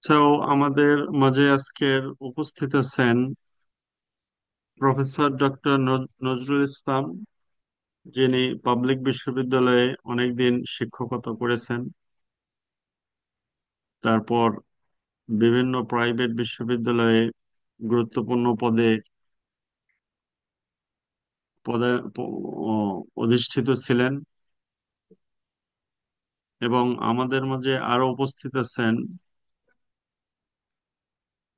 তো আমাদের মাঝে আজকের উপস্থিত আছেন প্রফেসর ডক্টর নজরুল ইসলাম, যিনি পাবলিক বিশ্ববিদ্যালয়ে অনেকদিন শিক্ষকতা করেছেন। তারপর বিভিন্ন প্রাইভেট বিশ্ববিদ্যালয়ে গুরুত্বপূর্ণ পদে পদে অধিষ্ঠিত ছিলেন। এবং আমাদের মাঝে আরো উপস্থিত আছেন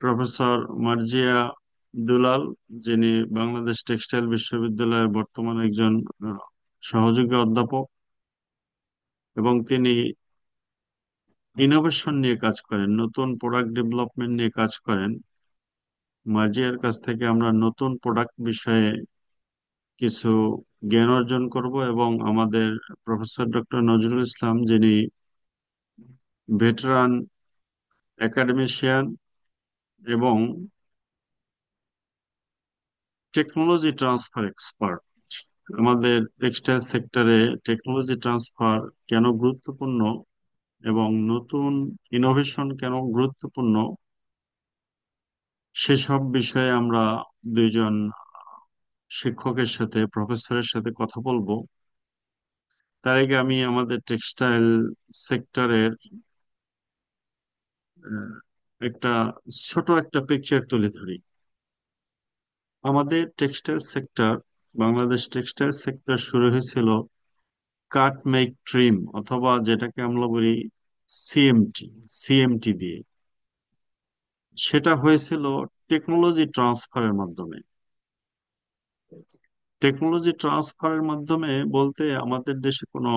প্রফেসর মার্জিয়া দুলাল, যিনি বাংলাদেশ টেক্সটাইল বিশ্ববিদ্যালয়ের বর্তমান একজন আহ, সহযোগী অধ্যাপক, এবং তিনি ইনোভেশন নিয়ে কাজ করেন, নতুন প্রোডাক্ট ডেভেলপমেন্ট নিয়ে কাজ করেন। মার্জিয়ার কাছ থেকে আমরা নতুন প্রোডাক্ট বিষয়ে কিছু জ্ঞান অর্জন করব। এবং আমাদের প্রফেসর ডক্টর নজরুল ইসলাম, যিনি ভেটেরান একাডেমিশিয়ান এবং টেকনোলজি ট্রান্সফার এক্সপার্ট, আমাদের টেক্সটাইল সেক্টরে টেকনোলজি ট্রান্সফার কেন গুরুত্বপূর্ণ এবং নতুন ইনোভেশন কেন গুরুত্বপূর্ণ, সেসব বিষয়ে আমরা দুইজন শিক্ষকের সাথে, প্রফেসরের সাথে কথা বলবো। তার আগে আমি আমাদের টেক্সটাইল সেক্টরের একটা ছোট একটা পিকচার তুলে ধরি। আমাদের textile sector, Bangladesh textile sector শুরু হয়েছিল কাট মেক ট্রিম, অথবা যেটাকে আমরা বলি সিএমটি, সিএমটি দিয়ে। সেটা হয়েছিল টেকনোলজি ট্রান্সফারের মাধ্যমে। টেকনোলজি ট্রান্সফারের মাধ্যমে বলতে আমাদের দেশে কোনো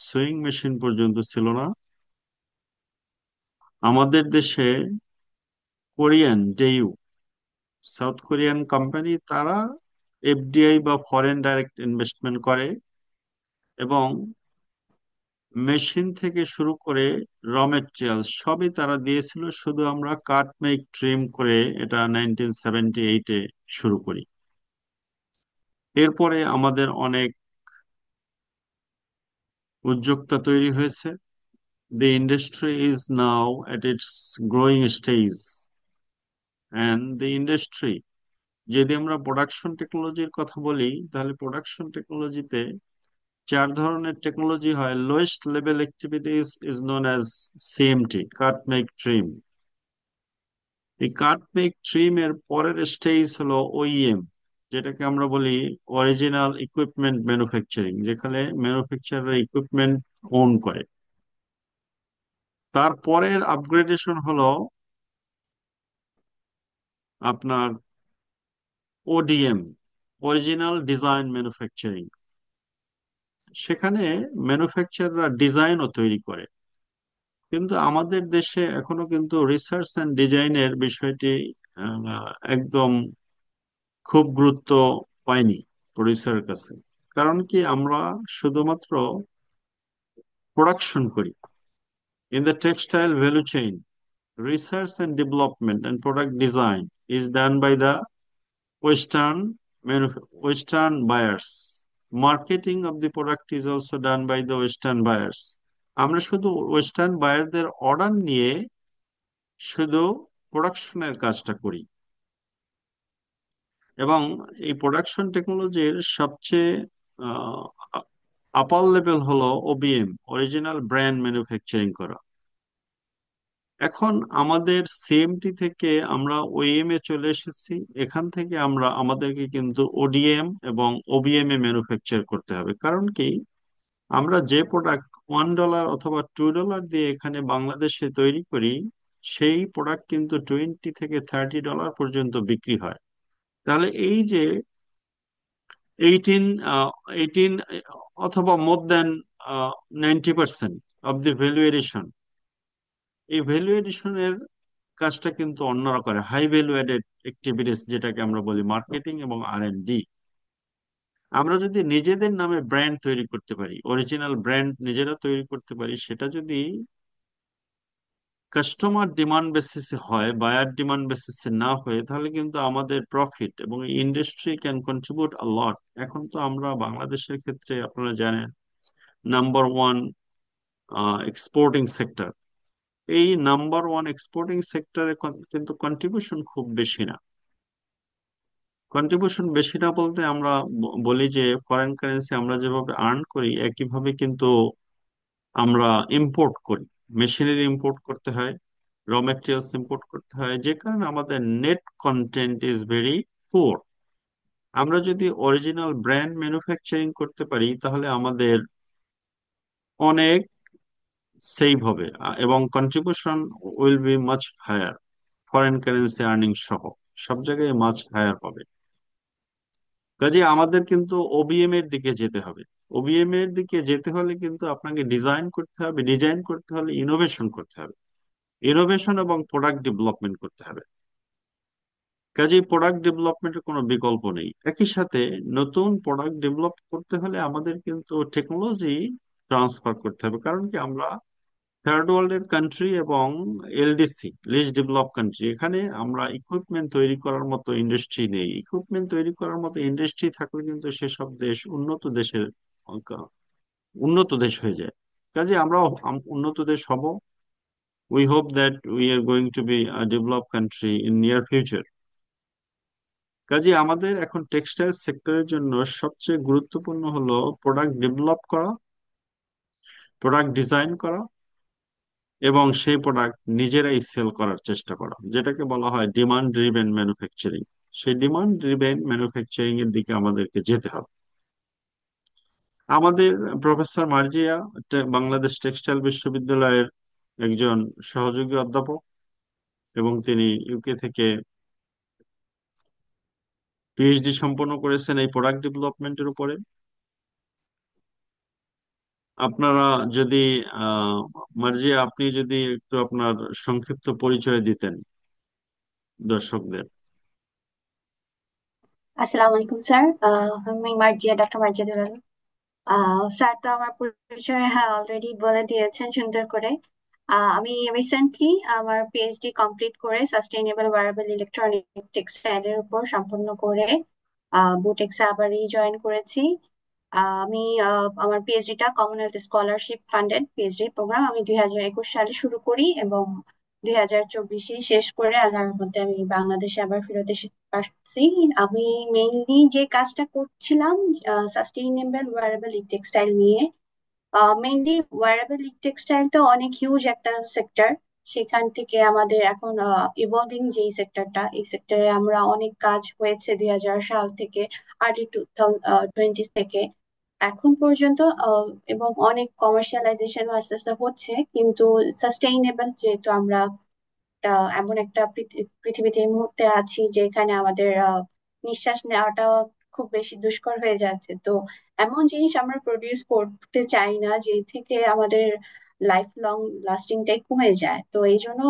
সুইং মেশিন পর্যন্ত ছিল না। আমাদের দেশে কোরিয়ান ডেইউ, সাউথ কোরিয়ান কোম্পানি, তারা এফডিআই বা ফরেন ডাইরেক্ট ইনভেস্টমেন্ট করে, এবং মেশিন থেকে শুরু করে র মেটেরিয়াল সবই তারা দিয়েছিল। শুধু আমরা কাট মেক ট্রিম করে এটা 1978-এ শুরু করি। এরপরে আমাদের অনেক উদ্যোক্তা তৈরি হয়েছে। The industry is now at its growing stage, and the industry, যদি আমরা প্রোডাকশন টেকনোলজির কথা বলি, তাহলে প্রোডাকশন টেকনোলজিতে চার ধরনের টেকনোলজি হয়। Lowest level activities is known as CMT, cut make trim. এই কাট মেক ট্রিম এর পরের স্টেজ হলো ওইএম, যেটাকে আমরা বলি অরিজিনাল ইকুইপমেন্ট ম্যানুফ্যাকচারিং, যেখানে ম্যানুফ্যাকচারার ইকুইপমেন্ট ওন করে। তারপরের আপগ্রেডেশন হলো আপনার ওডিএম, অরিজিনাল ডিজাইন ম্যানুফ্যাকচারিং। সেখানে ম্যানুফ্যাকচাররা ডিজাইনও তৈরি করে। কিন্তু আমাদের দেশে এখনো কিন্তু রিসার্চ অ্যান্ড ডিজাইনের বিষয়টি একদম খুব গুরুত্ব পায়নি প্রডিউসারের কাছে। কারণ কি, আমরা শুধুমাত্র প্রোডাকশন করি। In the textile value chain, research and development and product design is done by the Western Western buyers. Marketing of the product is also done by the Western buyers. আমরা শুধু ওয়েস্টার্ন বায়ারদের অর্ডার নিয়ে শুধু প্রোডাকশনের কাজটা করি। এবং এই production টেকনোলজির সবচেয়ে আপার লেভেল হলো ওবিএম, অরিজিনাল ব্র্যান্ড ম্যানুফ্যাকচারিং করা। এখন আমাদের সিএমটি থেকে আমরা ওইএম এ চলে এসেছি। এখান থেকে আমাদেরকে কিন্তু ওডিএম এবং ওবিএম এ ম্যানুফ্যাকচার করতে হবে। কারণ কি, আমরা যে প্রোডাক্ট $1 অথবা $2 দিয়ে এখানে বাংলাদেশে তৈরি করি, সেই প্রোডাক্ট কিন্তু $20 থেকে $30 পর্যন্ত বিক্রি হয়। তাহলে এই যে 18 18 অথবা মোর দেন 90% অফ দি ভ্যালু এডিশন, এই ভ্যালু এডিশনের কাজটা কিন্তু অন্যরা করে। হাই ভ্যালু অ্যাডেড অ্যাক্টিভিটিস, যেটাকে আমরা বলি মার্কেটিং এবং R&D। আমরা যদি নিজেদের নামে ব্র্যান্ড তৈরি করতে পারি, অরিজিনাল ব্র্যান্ড নিজেরা তৈরি করতে পারি, সেটা যদি কাস্টমার ডিমান্ড বেসিসে হয়, বায়ার ডিমান্ড বেসিসে না হয়ে, তাহলে কিন্তু আমাদের প্রফিট এবং ইন্ডাস্ট্রি ক্যান কন্ট্রিবিউট আ লট। এখন তো আমরা বাংলাদেশের ক্ষেত্রে আপনারা জানেন নাম্বার ওয়ান এক্সপোর্টিং সেক্টর। এই নাম্বার ওয়ান এক্সপোর্টিং সেক্টরে কিন্তু কন্ট্রিবিউশন খুব বেশি না। কন্ট্রিবিউশন বেশি না বলতে আমরা বলি যে ফরেন কারেন্সি আমরা যেভাবে আর্ন করি একইভাবে কিন্তু আমরা ইম্পোর্ট করি, মেশিনারি ইম্পোর্ট করতে হয়, র ম্যাটেরিয়ালস ইম্পোর্ট করতে হয়, যে কারণে আমাদের net content is very poor. আমরা যদি অরিজিনাল ব্র্যান্ড ম্যানুফ্যাকচারিং করতে পারি তাহলে আমাদের অনেক সেভ হবে, এবং contribution will be much higher, foreign currency earning সহ সব জায়গায় মাছ হায়ার পাবে। কাজে আমাদের কিন্তু ওবিএম এর দিকে যেতে হবে। ওবিএম এর দিকে যেতে হলে কিন্তু আপনাকে ডিজাইন করতে হবে, ডিজাইন করতে হলে ইনোভেশন করতে হবে, ইনোভেশন এবং প্রোডাক্ট ডেভেলপমেন্ট করতে হবে। কাজেই প্রোডাক্ট ডেভেলপমেন্টের কোনো বিকল্প নেই। একই সাথে নতুন প্রোডাক্ট ডেভেলপ করতে হলে আমাদের কিন্তু টেকনোলজি ট্রান্সফার করতে হবে, কারণ কি আমরা থার্ড ওয়ার্ল্ডের কান্ট্রি এবং এলডিসি, লিস্ট ডেভেলপ কান্ট্রি, এখানে আমরা ইকুইপমেন্ট তৈরি করার মতো ইন্ডাস্ট্রি নেই। ইকুইপমেন্ট তৈরি করার মতো ইন্ডাস্ট্রি থাকলে কিন্তু সেসব দেশ উন্নত দেশের উন্নত দেশ হয়ে যায়। কাজে আমরাও উন্নত দেশ হব। We hope that we are going to be a develop country in near future. কাজে আমাদের এখন টেক্সটাইল সেক্টরের জন্য সবচেয়ে গুরুত্বপূর্ণ হলো প্রোডাক্ট ডেভেলপ করা, প্রোডাক্ট ডিজাইন করা, এবং সেই প্রোডাক্ট নিজেরাই সেল করার চেষ্টা করা, যেটাকে বলা হয় ডিমান্ড ড্রিভেন ম্যানুফ্যাকচারিং। সেই ডিমান্ড ড্রিভেন ম্যানুফ্যাকচারিং এর দিকে আমাদেরকে যেতে হবে। আমাদের প্রফেসর মার্জিয়া বাংলাদেশ টেক্সটাইল বিশ্ববিদ্যালয়ের একজন সহযোগী অধ্যাপক, এবং তিনি ইউকে থেকে পিএইচডি সম্পন্ন করেছেন এই প্রোডাক্ট ডেভেলপমেন্টের উপরে। আপনারা যদি আহ মার্জিয়া, আপনি যদি একটু আপনার সংক্ষিপ্ত পরিচয় দিতেন দর্শকদের। আসসালামু আলাইকুম স্যার। আমি মার্জিয়া, ডক্টর মার্জিয়া দুলাল। স্যার তো আমার পরিচয় হ্যাঁ অলরেডি বলে দিয়েছেন সুন্দর করে। আমি রিসেন্টলি আমার পিএইচডি কমপ্লিট করে সাস্টেইনেবল ওয়্যারেবল ইলেকট্রনিক টেক্সটাইলের উপর সম্পন্ন করে বুটেক্সে আবার রিজয়েন করেছি। আমি আমার পিএইচডিটা Commonwealth scholarship funded PhD programme আমি 2021 সালে শুরু করি এবং 2024 শেষ করে আল্লাহর মধ্যে আমি বাংলাদেশে আবার ফেরত এসে পারছি। আমি মেইনলি যে কাজটা করছিলাম সাস্টেইনেবল ওয়্যারেবল টেক্সটাইল নিয়ে। মেইনলি ওয়্যারেবল টেক্সটাইল তো অনেক হিউজ একটা সেক্টর। সেখান থেকে আমাদের এখন ইভলভিং যেই সেক্টরটা, এই সেক্টরে আমরা অনেক কাজ হয়েছে 2000 সাল থেকে, আর্লি 2020 থেকে এখন পর্যন্ত। এবং অনেক কমার্শিয়ালাইজেশন আস্তে আস্তে হচ্ছে, কিন্তু সাস্টেইনেবল যেহেতু আমরা এমন একটা পৃথিবীতে এই মুহূর্তে আছি যেখানে আমাদের নিঃশ্বাস নেওয়াটা খুব বেশি দুষ্কর হয়ে যাচ্ছে, তো এমন জিনিস আমরা প্রডিউস করতে চাই না যে থেকে আমাদের লাইফ লং লাস্টিংটাই কমে যায়। তো এই জন্য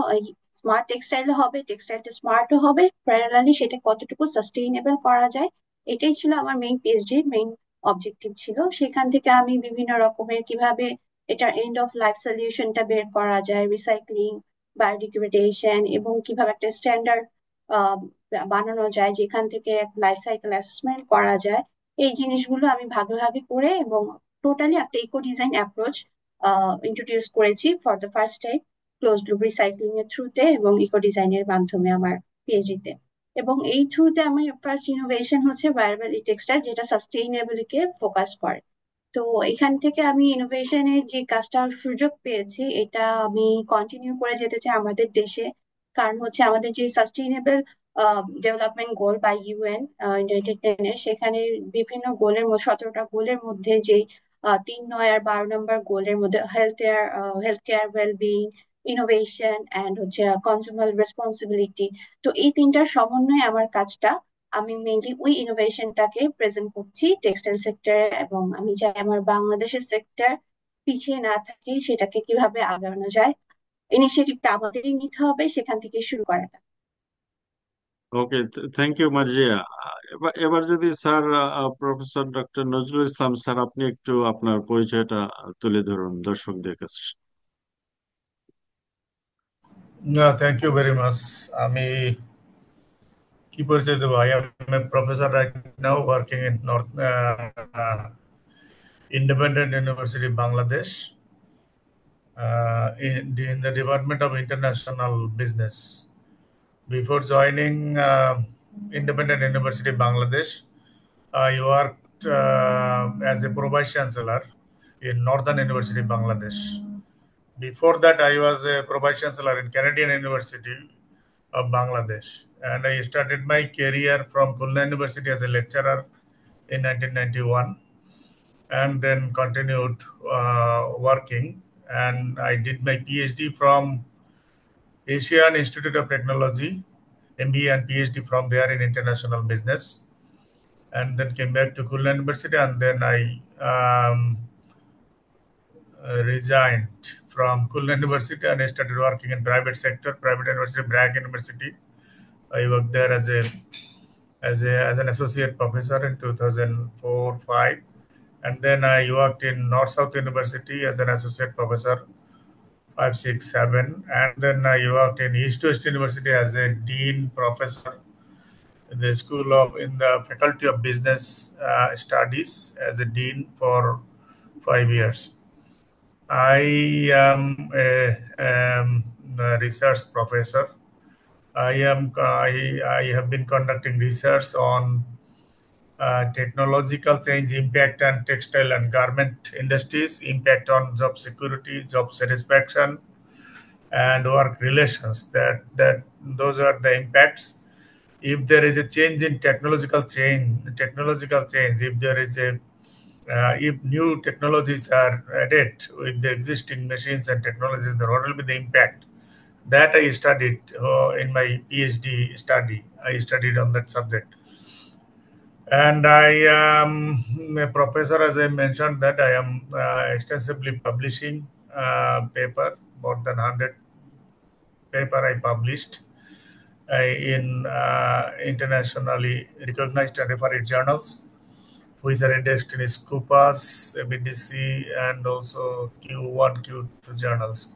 স্মার্ট টেক্সটাইল হবে, টেক্সটাইলটা স্মার্টও হবে, প্যারালালি সেটা কতটুকু সাস্টেইনেবল করা যায়, এটাই ছিল আমার মেইন পিএইচডি মেইন অবজেক্টিভ ছিল। সেখান থেকে আমি বিভিন্ন রকমের কিভাবে এটার এন্ড অফ লাইফ সলিউশনটা বের করা যায়, রিসাইক্লিং, বায়োডিগ্রেডেশন, এবং কিভাবে একটা স্ট্যান্ডার্ড বানানো যায় যেখান থেকে লাইফ সাইকেল অ্যাসেসমেন্ট করা যায়, এই জিনিসগুলো আমি ভাগে ভাগে করে এবং টোটালি একটা ইকো ডিজাইন অ্যাপ্রোচ ইন্ট্রোডিউস করেছি for the first time close loop recycling এর থ্রুতে এবং ইকো ডিজাইনের মাধ্যমে আমার পিএইচডিতে। এবং এই থ্রুতে আমার ফার্স্ট ইনোভেশন হচ্ছে ভায়ারেবল টেক্সটাইল, যেটা সাস্টেইনেবিলিটি ফোকাস করে। তো এখান থেকে আমি ইনোভেশনের যে কাজটার সুযোগ পেয়েছি এটা আমি কন্টিনিউ করে যেতে চাই আমাদের দেশে। কারণ হচ্ছে আমাদের যে সাস্টেইনেবল ডেভেলপমেন্ট গোল বা ইউএন ইউনাইটেড নেশনের, সেখানে বিভিন্ন গোলের মধ্যে 17টা গোলের মধ্যে যে 3, 9 আর 12 নম্বর গোলের মধ্যে health care, wellbeing, innovation and হচ্ছে কনজিউমার রেসপন্সিবিলিটি, তো এই তিনটার সমন্বয়ে আমার কাজটা। আমি মেইনলি ওই ইনোভেশনটাকে প্রেজেন্ট করছি টেক্সটাইল সেক্টরে, এবং আমি চাই আমার বাংলাদেশের সেক্টর পিছিয়ে না থাকে, সেটাকে কিভাবে আগানো যায়, ইনিশিয়েটিভটা আমাদেরই নিতে হবে, সেখান থেকে শুরু করাটা। ওকে, থ্যাংক ইউ মার্জিয়া। এবার এবার যদি sir, professor doctor Nazrul Islam sir, আপনি একটু আপনার পরিচয়টা তুলে ধরুন দর্শকদের কাছে। না, থ্যাংক ইউ ভেরি মাচ। আমি কি পরিচয় দেবো? I M a professor right now working in north independent university Bangladesh. in the Department of International Business. Before joining Independent University Bangladesh, I worked as a pro-vice chancellor in Northern University Bangladesh. Before that, I was a pro-vice chancellor in Canadian University of Bangladesh, and I started my career from Khulna University as a lecturer in 1991, and then continued working. And I did my PhD from Asian Institute of Technology, MBA and PhD from there in international business, and then came back to Khulna University, and then I resigned from Khulna University and I started working in private sector, private university, Bragg University. I worked there as an associate professor in 2004-5, and then I worked in North South University as an associate professor 5, 6, 7, and then I worked in East West University as a dean professor in the in the Faculty of Business Studies as a dean for 5 years. I am a research professor. I have been conducting research on technological change impact on textile and garment industries, impact on job security, job satisfaction, and work relations. That those are the impacts. If there is a change in technological change, if there is a if new technologies are added with the existing machines and technologies, then what will be the impact? That I studied in my PhD study. I studied on that subject. And I am a professor, as I mentioned, that I am extensively publishing paper, more than 100 paper I published in internationally recognized and referred journals, which are indexed in Scopus, BDC, and also Q1, Q2 journals.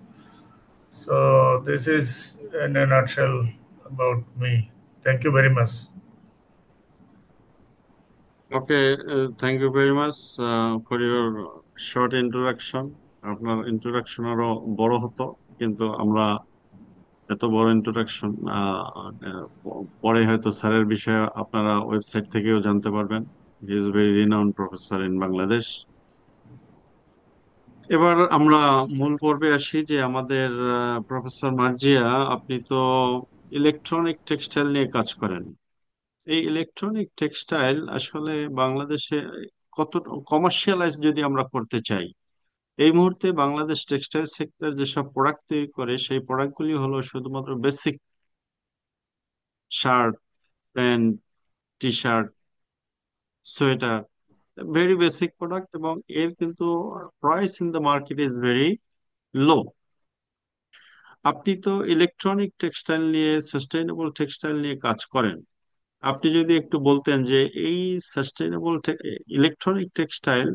So this is in a nutshell about me. Thank you very much. Okay, thank you very much for your short introduction. আপনার introduction আরো বড় হতো, কিন্তু আমরা এত বড় introduction পরে হয়তো স্যারের বিষয়ে আপনারা ওয়েবসাইট থেকেও জানতে পারবেন। He is very renowned professor in Bangladesh. এবার আমরা মূল পর্বে আসি যে আমাদের প্রফেসর মার্জিয়া, আপনি তো ইলেকট্রনিক টেক্সটাইল নিয়ে কাজ করেন। এই ইলেকট্রনিক টেক্সটাইল আসলে বাংলাদেশে কত কমার্শিয়ালাইজ যদি আমরা করতে চাই, এই মুহূর্তে বাংলাদেশ টেক্সটাইল সেক্টর যেসব প্রোডাক্ট তৈরি করে সেই প্রোডাক্টগুলি হলো শুধুমাত্র basic shirt, pant, T shirt, sweater, very basic product, এবং এর কিন্তু price in the market is very low. আপনি তো ইলেকট্রনিক টেক্সটাইল নিয়ে, সাস্টেইনেবল টেক্সটাইল নিয়ে কাজ করেন। আপনি যদি একটু বলতেন যে এই sustainable electronic textile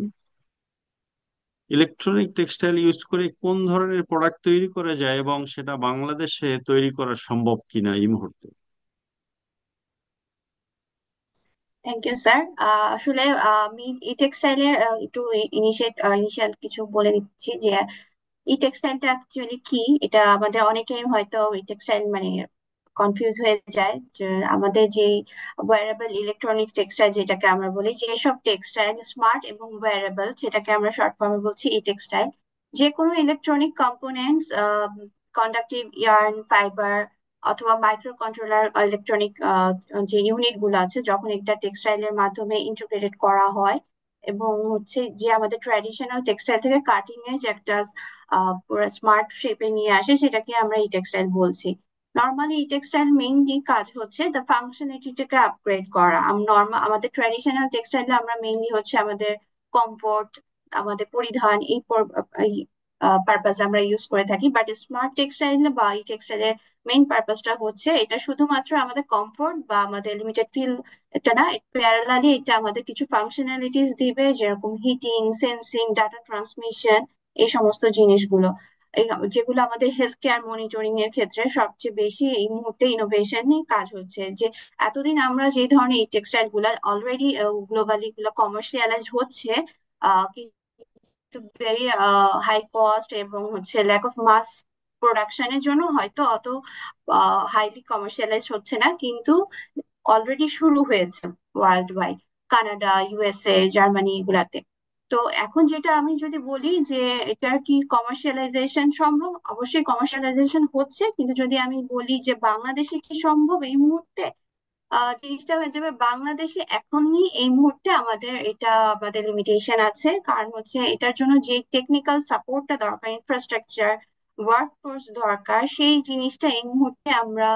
electronic textile use করে কোন ধরনের প্রোডাক্ট তৈরি করা যায় এবং সেটা বাংলাদেশে তৈরি করা সম্ভব কিনা এই মুহূর্তে। Thank you sir. আসলে আমি ই টেক্সটাইলের একটু ইনিশিয়াল কিছু বলে দিচ্ছি যে ই টেক্সটাইলটা অ্যাকচুয়ালি কি। এটা আমাদের অনেকেই হয়তো ই টেক্সটাইল মানে কনফিউজ হয়ে যায় যে আমাদের যে ওয়্যারেবল ইলেকট্রনিক টেক্সটাইল যেটাকে আমরা বলি, যেসব টেক্সটাইল স্মার্ট এবং ওয়্যারেবল সেটাকে আমরা শর্ট ফর্মে বলছি ই টেক্সটাইল। যে কোনো electronic components, conductive yarn, fibre অথবা মাইক্রো কন্ট্রোলার, ইলেকট্রনিক যে ইউনিট গুলো আছে, যখন একটা টেক্সটাইলের মাধ্যমে ইন্টিগ্রেটেড করা হয় এবং হচ্ছে যে আমাদের ট্র্যাডিশনাল টেক্সটাইল থেকে কাটিং এজ একটা পুরো স্মার্ট শেপে নিয়ে আসে, সেটাকে আমরা ই টেক্সটাইল বলছি। নর্মালি ই টেক্সটাইল মেইনলি কাজ হচ্ছে দ্য ফাংশনালিটিটাকে আপগ্রেড করা। আমাদের ট্র্যাডিশনাল টেক্সটাইলে আমরা মেইনলি হচ্ছে আমাদের কমফোর্ট, আমাদের পরিধান, এই পারপাস আমরা ইউজ করে থাকি। বাট স্মার্ট টেক্সটাইল বা ই টেক্সটাইলের মেইন পারপাসটা হচ্ছে এটা শুধুমাত্র আমাদের কমফোর্ট বা আমাদের লিমিটেড ফিল এটা না, প্যারালালি এটা আমাদের কিছু ফাংশনালিটিস দিবে, যেরকম হিটিং, সেন্সিং, ডাটা ট্রান্সমিশন, এই সমস্ত জিনিসগুলো যেগুলো আমাদের হেলথ কেয়ার মনিটরিং এর ক্ষেত্রে সবচেয়ে বেশি এই মুহূর্তে ইনোভেশন নিয়ে কাজ হচ্ছে। যে এতদিন আমরা যে ধরনের টেক্সটাইল গুলা অলরেডি গ্লোবালি গুলো কমার্শিয়ালাইজ হচ্ছে, একটু ভেরি হাই কস্ট এবং হচ্ছে ল্যাক অফ মাস প্রোডাকশনের জন্য হয়তো অত হাইলি কমার্শিয়ালাইজ হচ্ছে না, কিন্তু অলরেডি শুরু হয়েছে world wide, Canada, USA, Germany এগুলাতে। তো এখন যেটা আমি যদি বলি যে এটার কি কমার্শিয়ালাইজেশন সম্ভব, অবশ্যই কমার্শিয়ালাইজেশন হচ্ছে, কিন্তু যদি আমি বলি যে বাংলাদেশে কি সম্ভব এই মুহূর্তে, জিনিসটা হয়ে যাবে বাংলাদেশে এখনই এই মুহূর্তে আমাদের এটা আমাদের লিমিটেশন আছে। কারণ হচ্ছে এটার জন্য যে টেকনিক্যাল সাপোর্টটা দরকার, ইনফ্রাস্ট্রাকচার, ওয়ার্কফোর্স দরকার, সেই জিনিসটা এই মুহূর্তে আমরা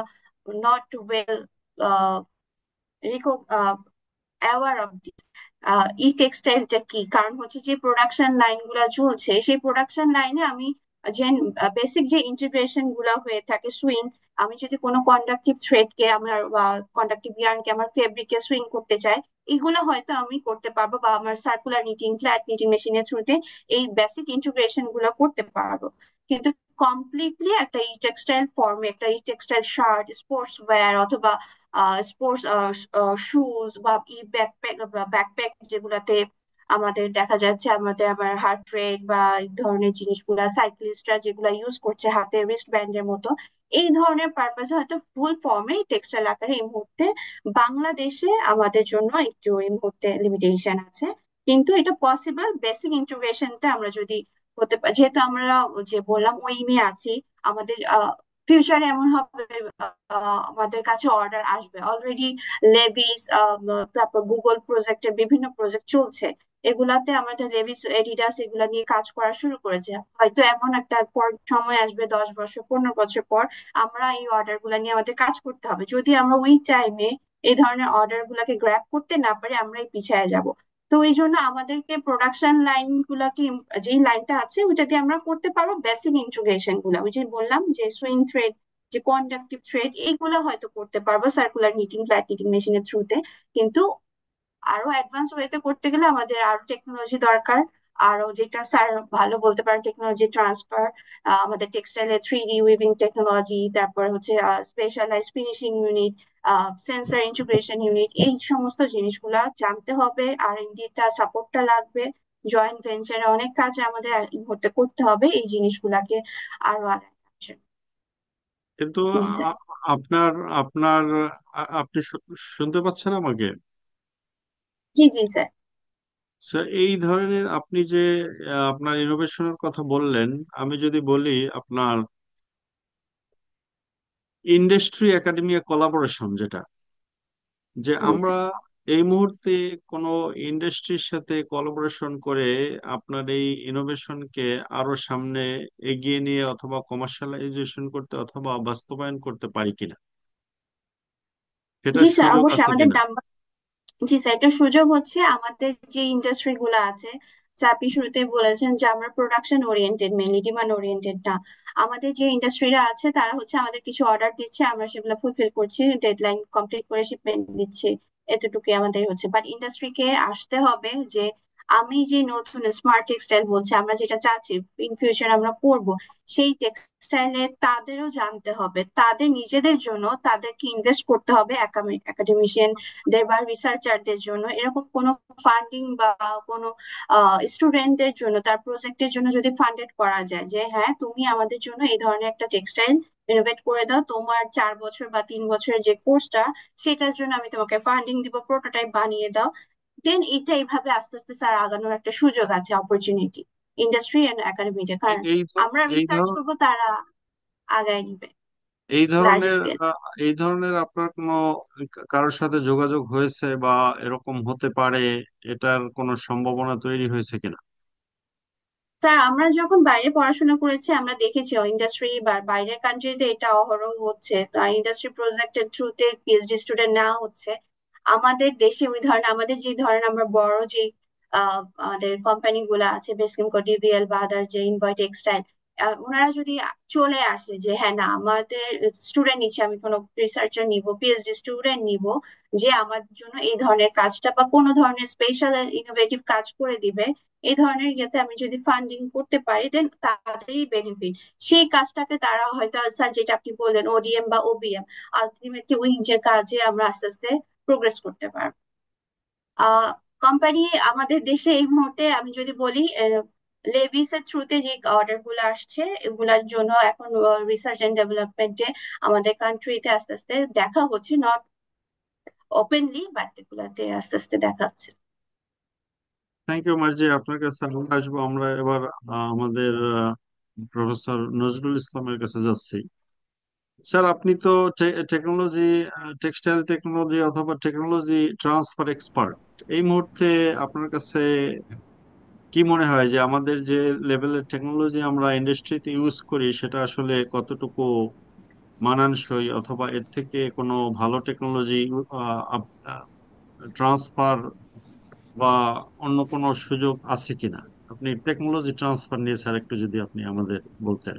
not well aware of this. E টেক্সটাইলটা কি, কারণ হচ্ছে যে প্রোডাকশন লাইন গুলা চলছে, সেই প্রোডাকশন লাইনে আমি যে বেসিক যে ইন্টিগ্রেশন গুলা হয়ে থাকে, সুইং, আমি যদি কোনো কন্ডাক্টিভ থ্রেড কে আমার বা কন্ডাক্টিভ ইয়ার্ন কে আমার ফেব্রিকে সুইং করতে চাই, এগুলো হয়তো আমি করতে পারবো, বা আমার সার্কুলার নিটিং, ফ্ল্যাট নিটিং মেশিনের থ্রুতে এই বেসিক ইন্টিগ্রেশন গুলো করতে পারবো। কিন্তু কমপ্লিটলি একটা ই টেক্সটাইল ফর্মে, একটা ই টেক্সটাইল শার্ট, স্পোর্টস ওয়্যার অথবা স্পোর্টস শুজ বা ই ব্যাকপ্যাক বা ব্যাকপ্যাক, যেগুলাতে আমাদের দেখা যাচ্ছে আমাদের আবার হার্ট রেট বা এই ধরনের জিনিসগুলা সাইক্লিস্টরা যেগুলা ইউজ করছে হাতে রিস্ট ব্যান্ডের মতো, এই ধরনের পারপাসে হয়তো ফুল ফর্মে টেক্সটাইল আকারে এই মুহূর্তে বাংলাদেশে আমাদের জন্য একটু এই মুহূর্তে লিমিটেশন আছে। কিন্তু এটা পসিবল, বেসিক ইন্টিগ্রেশনটা আমরা যদি হতে পারি, যেহেতু আমরা যে বললাম ওইমে আছি, আমাদের ফিউচারে এমন হবে আমাদের কাছে অর্ডার আসবে অলরেডি। লেভিস, তারপর গুগল প্রজেক্টের বিভিন্ন প্রজেক্ট চলছে, এগুলাতে আমাদের লেভিস, এডিডাস এগুলা নিয়ে কাজ করা শুরু করেছে। হয়তো এমন একটা পর সময় আসবে 10 বছর, 15 বছর পর, আমরা এই অর্ডার গুলা নিয়ে আমাদের কাজ করতে হবে। যদি আমরা ওই টাইমে এই ধরনের অর্ডার গুলাকে গ্র্যাব করতে না পারি, আমরাই পিছিয়ে যাব। তো এই জন্য আমাদেরকে প্রোডাকশন লাইন গুলাকে, যেই লাইনটা আছে ওইটা দিয়ে আমরা করতে পারবো বেসিক ইন্টিগ্রেশন গুলা, ওই যে বললাম যে সুইং থ্রেড, যে কন্ডাক্টিভ থ্রেড, এইগুলো হয়তো করতে পারবো সার্কুলার নিটিং, ফ্ল্যাট নিটিং মেশিনের থ্রুতে। কিন্তু আরো অ্যাডভান্স ওয়েতে করতে গেলে আমাদের আরো টেকনোলজি দরকার। আরো যেটা স্যার ভালো বলতে পারেন, টেকনোলজি ট্রান্সফার, আমাদের টেক্সটাইলে 3D উইভিং টেকনোলজি, তারপর হচ্ছে specialize finishing unit, sensor integration unit, এই সমস্ত জিনিসগুলা জানতে হবে। আর এনডিটা সাপোর্টটা লাগবে। জয়েন্ট ভেঞ্চারে অনেক কাজ আমাদের এই মুহূর্তে করতে হবে এই জিনিসগুলাকে আরো আগায়। কিন্তু জি স্যার। আপনার আপনার আপনি শুনতে পাচ্ছেন আমাকে? জি জি স্যার। স্যার, এই ধরনের আপনি যে আপনার ইনোভেশনের কথা বললেন, আমি যদি বলি আপনার ইন্ডাস্ট্রি একাডেমিয়া কোলাবোরেশন, যেটা যে জি আমরা স্যার। এই মুহূর্তে কোনো ইন্ডাস্ট্রির সাথে কোলাবোরেশন করে আপনার এই ইনোভেশনকে আরো সামনে এগিয়ে নিয়ে অথবা কমার্শিয়ালাইজেশন করতে অথবা বাস্তবায়ন করতে পারি কিনা, সেটার জি স্যার, সুযোগ অবশ্যই আছে আমাদের কিনা? জি স্যার, এটা সুযোগ হচ্ছে আমাদের যে ইন্ডাস্ট্রি গুলো আছে। স্যার আপনি শুরুতেই বলেছেন যে আমরা production oriented, mainly demand oriented না। আমাদের যে ইন্ডাস্ট্রিরা আছে তারা হচ্ছে আমাদের কিছু অর্ডার দিচ্ছে, আমরা সেগুলো ফুলফিল করছি, ডেডলাইন কমপ্লিট করে শিপমেন্ট দিচ্ছি, এতটুকুই আমাদের হচ্ছে। বাট ইন্ডাস্ট্রিকে আসতে হবে যে আমি যে নতুন স্মার্ট টেক্সটাইল বলছি, আমরা যেটা চাচ্ছি ইন ফিউচার আমরা করব, সেই টেক্সটাইলে তাদেরও জানতে হবে, তাদের নিজেদের জন্য তাদেরকে ইনভেস্ট করতে হবে, একাডেমিশিয়ানদের বা রিসার্চারদের জন্য এরকম কোনো ফান্ডিং বা কোনো স্টুডেন্টদের জন্য তার প্রজেক্টের জন্য যদি ফান্ডেড করা যায়, যে হ্যাঁ তুমি আমাদের জন্য এই ধরনের একটা টেক্সটাইল ইনোভেট করে দাও, তোমার 4 বছর বা 3 বছরের যে কোর্সটা, সেটার জন্য আমি তোমাকে ফান্ডিং দিব, প্রোটোটাইপ বানিয়ে দাও, দেন এটা এইভাবে আস্তে আস্তে স্যার আগানোর একটা সুযোগ আছে, অপরচুনিটি ইন্ডাস্ট্রি এন্ড একাডেমিতে। এ- কারণ এই ধ- আমরা এই রিসার্চ ধর করবো, তারা আগায় নিবে এই লার্জ ধরনের স্কেল। এই ধরনের আপনার কোনো কারোর সাথে যোগাযোগ হয়েছে বা এরকম হতে পারে, এটার কোনো সম্ভাবনা তৈরি হয়েছে কিনা? স্যার আমরা যখন বাইরে পড়াশোনা করেছি আমরা দেখেছি ইন্ডাস্ট্রি বা বাইরের কান্ট্রিতে এটা অহরহ হচ্ছে, তো ইন্ডাস্ট্রি প্রজেক্টের থ্রুতে পিএইচডি স্টুডেন্ট নেওয়া হচ্ছে। আমাদের দেশে ওই ধরনের, আমাদের যে ধরেন আমরা বড় যে আমাদের কোম্পানি গুলো আছে, বেসকিমকো, ডিভিএল বা আদার যে ইনভয় টেক্সটাইল, ওনারা যদি চলে আসে যে হ্যাঁ না আমাদের স্টুডেন্ট নিচ্ছে, আমি কোনো রিসার্চার নিব, পিএইচডি স্টুডেন্ট নিব, যে আমার জন্য এই ধরনের কাজটা বা কোনো ধরনের স্পেশাল ইনোভেটিভ কাজ করে দিবে, এই ধরনের ইয়েতে আমি যদি ফান্ডিং করতে পারি, দেন তাদেরই বেনিফিট। সেই কাজটাকে তারা হয়তো স্যার যেটা আপনি বললেন ওডিএম বা ওবিএম, আলটিমেটলি ওই যে কাজে আমরা আস্তে আস্তে প্রোগ্রেস করতে পারবো। কোম্পানি আমাদের দেশে এই মুহূর্তে আমি যদি বলি লেভিস এর থ্রুতে যে অর্ডার গুলো আসছে এগুলার জন্য এখন রিসার্চ এন্ড ডেভেলপমেন্টে আমাদের কান্ট্রিতে আস্তে আস্তে দেখা হচ্ছে, নট ওপেনলি বাট এগুলাতে আস্তে আস্তে দেখা হচ্ছে। থ্যাংক ইউ মার্জি, আপনার কাছে আমরা আসবো। আমরা এবার আমাদের প্রফেসর নজরুল ইসলামের কাছে যাচ্ছি। স্যার, আপনি তো টেকনোলজি, টেক্সটাইল টেকনোলজি অথবা টেকনোলজি ট্রান্সফার এক্সপার্ট। এই মুহূর্তে আপনার কাছে কি মনে হয় যে আমাদের যে লেভেলের টেকনোলজি আমরা ইন্ডাস্ট্রিতে ইউজ করি সেটা আসলে কতটুকু মানানসই, অথবা এর থেকে কোনো ভালো টেকনোলজি ট্রান্সফার বা অন্য কোনো সুযোগ আছে কিনা? আপনি টেকনোলজি ট্রান্সফার নিয়ে স্যার একটু যদি আপনি আমাদের বলতেন।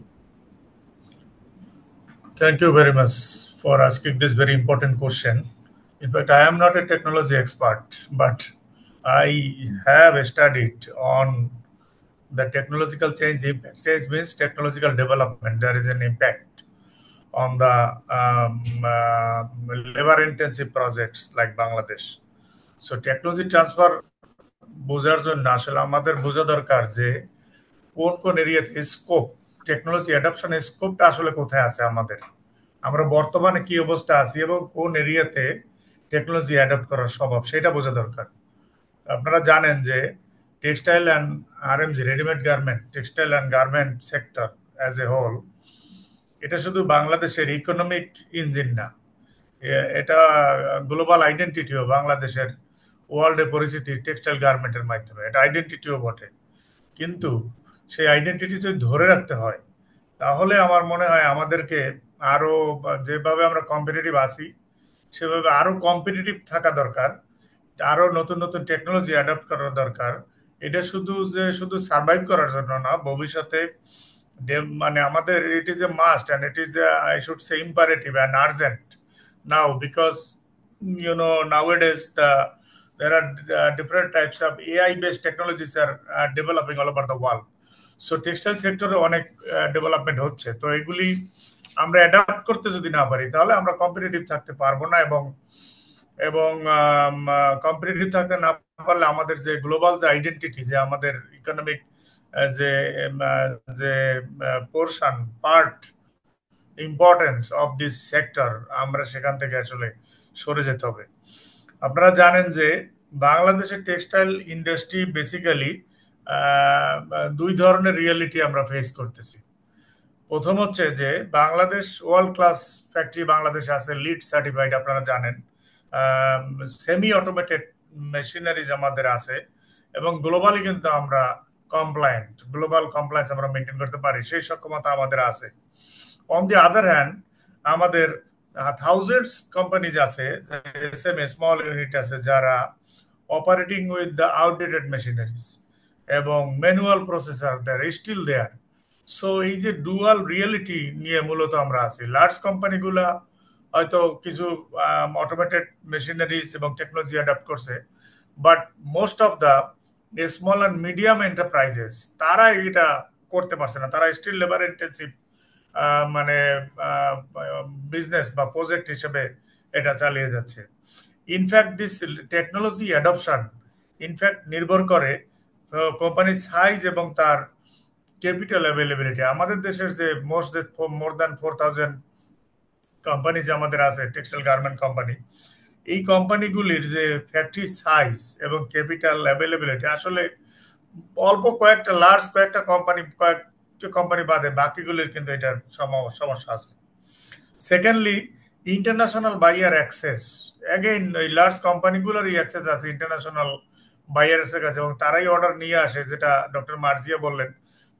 Thank you very much for asking this very important question. In fact, I am not a technology expert, but I have studied on the technological change impact. Change means technological development. There is an impact on the labor-intensive projects like Bangladesh. So technology transfer বোঝার জন্য আসলে আমাদের বোঝা দরকার যে কোন কোন এরিয়াতে স্কোপ, টেকনোলজি অ্যাডাপশনের স্কোপটা আসলে কোথায় আছে আমাদের, আমরা বর্তমানে কি অবস্থা আছি এবং কোন এরিয়াতে টেকনোলজি অ্যাডাপ্ট করার স্বভাব সেটা বোঝা দরকার। আপনারা জানেন যে textile and RMG, readymade garment, textile and garment sector as a whole, এটা শুধু বাংলাদেশের ইকোনমিক ইঞ্জিন না, এটা গ্লোবাল আইডেন্টিটিও বাংলাদেশের ওয়ার্ল্ডে পরিচিতি টেক্সটাইল গার্মেন্টের মাধ্যমে, এটা আইডেন্টিটিও বটে। কিন্তু সেই আইডেন্টিটি যদি ধরে রাখতে হয় তাহলে আমার মনে হয় আমাদেরকে আরো, যেভাবে আমরা কম্পিটিটিভ আছি সেভাবে আরো কম্পিটিটিভ থাকা দরকার, আরো নতুন নতুন টেকনোলজি অ্যাডাপ্ট করা দরকার। এটা শুধু সার্ভাইভ করার জন্য না, ভবিষ্যতে মানে আমাদের it is a must and it is I should say imperative and urgent now, because nowadays there are different types of AI based technologies are developing all over the world. So textile সেক্টরে অনেক development হচ্ছে, তো এগুলি আমরা adapt করতে যদি না পারি তাহলে আমরা কম্পিটিটিভ থাকতে পারবো না, এবং এবং কম্পিটিটিভ থাকতে না পারলে আমাদের যে গ্লোবাল যে আইডেন্টিটি, যে আমাদের ইকোনমিক যে যে portion part importance of this sector, আমরা সেখান থেকে আসলে সরে যেতে হবে। আপনারা জানেন যে বাংলাদেশের টেক্সটাইল ইন্ডাস্ট্রি বেসিক্যালি দুই ধরনের রিয়েলিটি আমরা ফেস করতেছি। প্রথম হচ্ছে যে Bangladesh world class factory Bangladesh আছে, লিড সার্টিফাইড, আপনারা জানেন। সেমি অটোমেটেড মেশিনারিজ আমাদের আছে এবং গ্লোবালি কিন্তু আমরা কমপ্লায়েন্ট, গ্লোবাল কমপ্লায়েন্স আমরা মেনটেন করতে পারি, সেই সক্ষমতা আমাদের আছে। অন দি আদার হ্যান্ড আমাদের থাউজেন্ডস কোম্পানিজ আছে, এসএমএ স্মল ইউনিট আছে, যারা operating with the outdated machineries এবং manual processor there still there. So এই যে ডুয়াল রিয়েলিটি নিয়ে মূলত আমরা আছি। লার্জ কোম্পানিগুলা হয়তো কিছু অটোমেটেড মেশিনারিজ এবং টেকনোলজি অ্যাডাপ্ট করছে, but most of the small and medium enterprises তারা এটা করতে পারছে না, তারা স্টিল লেবার ইন্টেন্সিভ মানে বিজনেস বা প্রজেক্ট হিসেবে এটা চালিয়ে যাচ্ছে। In fact this technology adoption in fact নির্ভর করে কোম্পানির সাইজ এবং তার ক্যাপিটাল অ্যাভেলেবিলিটি। আমাদের দেশের যে মোর দ্যান 4,000 কোম্পানি যে আমাদের আছে টেক্সটাইল গার্মেন্ট কোম্পানি, এই কোম্পানিগুলির যে ফ্যাক্টরি সাইজ এবং ক্যাপিটাল অ্যাভেলেবিলিটি আসলে অল্প কয়েকটা লার্জ কয়েকটা কোম্পানি বাদে বাকিগুলির কিন্তু এটার সমস্যা আছে। Secondly, international buyer access, again ওই লার্জ কোম্পানিগুলোরই অ্যাক্সেস আছে ইন্টারন্যাশনাল বায়ার্সের কাছে, এবং তারাই অর্ডার নিয়ে আসে, যেটা ডক্টর মার্জিয়া বললেন,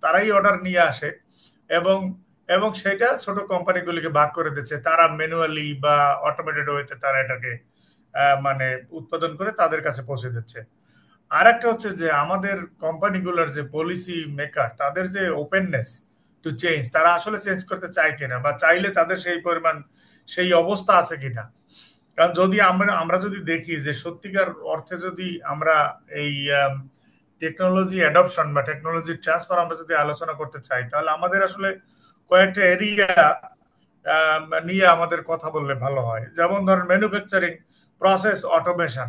তারাই অর্ডার নিয়ে আসে এবং এবং সেটা ছোট কোম্পানিগুলিকে ভাগ করে দিচ্ছে, তারা ম্যানুয়ালি বা অটোমেটেড ওয়েতে তারা এটাকে মানে উৎপাদন করে তাদের কাছে পৌঁছে দিচ্ছে। আর একটা হচ্ছে যে আমাদের কোম্পানিগুলোর যে পলিসি মেকার, তাদের যে ওপেননেস টু চেঞ্জ, তারা আসলে চেঞ্জ করতে চায় কিনা বা চাইলে তাদের সেই পরিমাণ সেই অবস্থা আছে কিনা। কারণ যদি আমরা যদি দেখি যে সত্যিকার অর্থে যদি আমরা এই টেকনোলজি অ্যাডপশন বা টেকনোলজি ট্রান্সফার আমরা যদি আলোচনা করতে চাই, তাহলে আমাদের আসলে কয়েকটা এরিয়া নিয়ে আমাদের কথা বললে ভালো হয়। যেমন ধরেন ম্যানুফ্যাকচারিং প্রসেস অটোমেশন।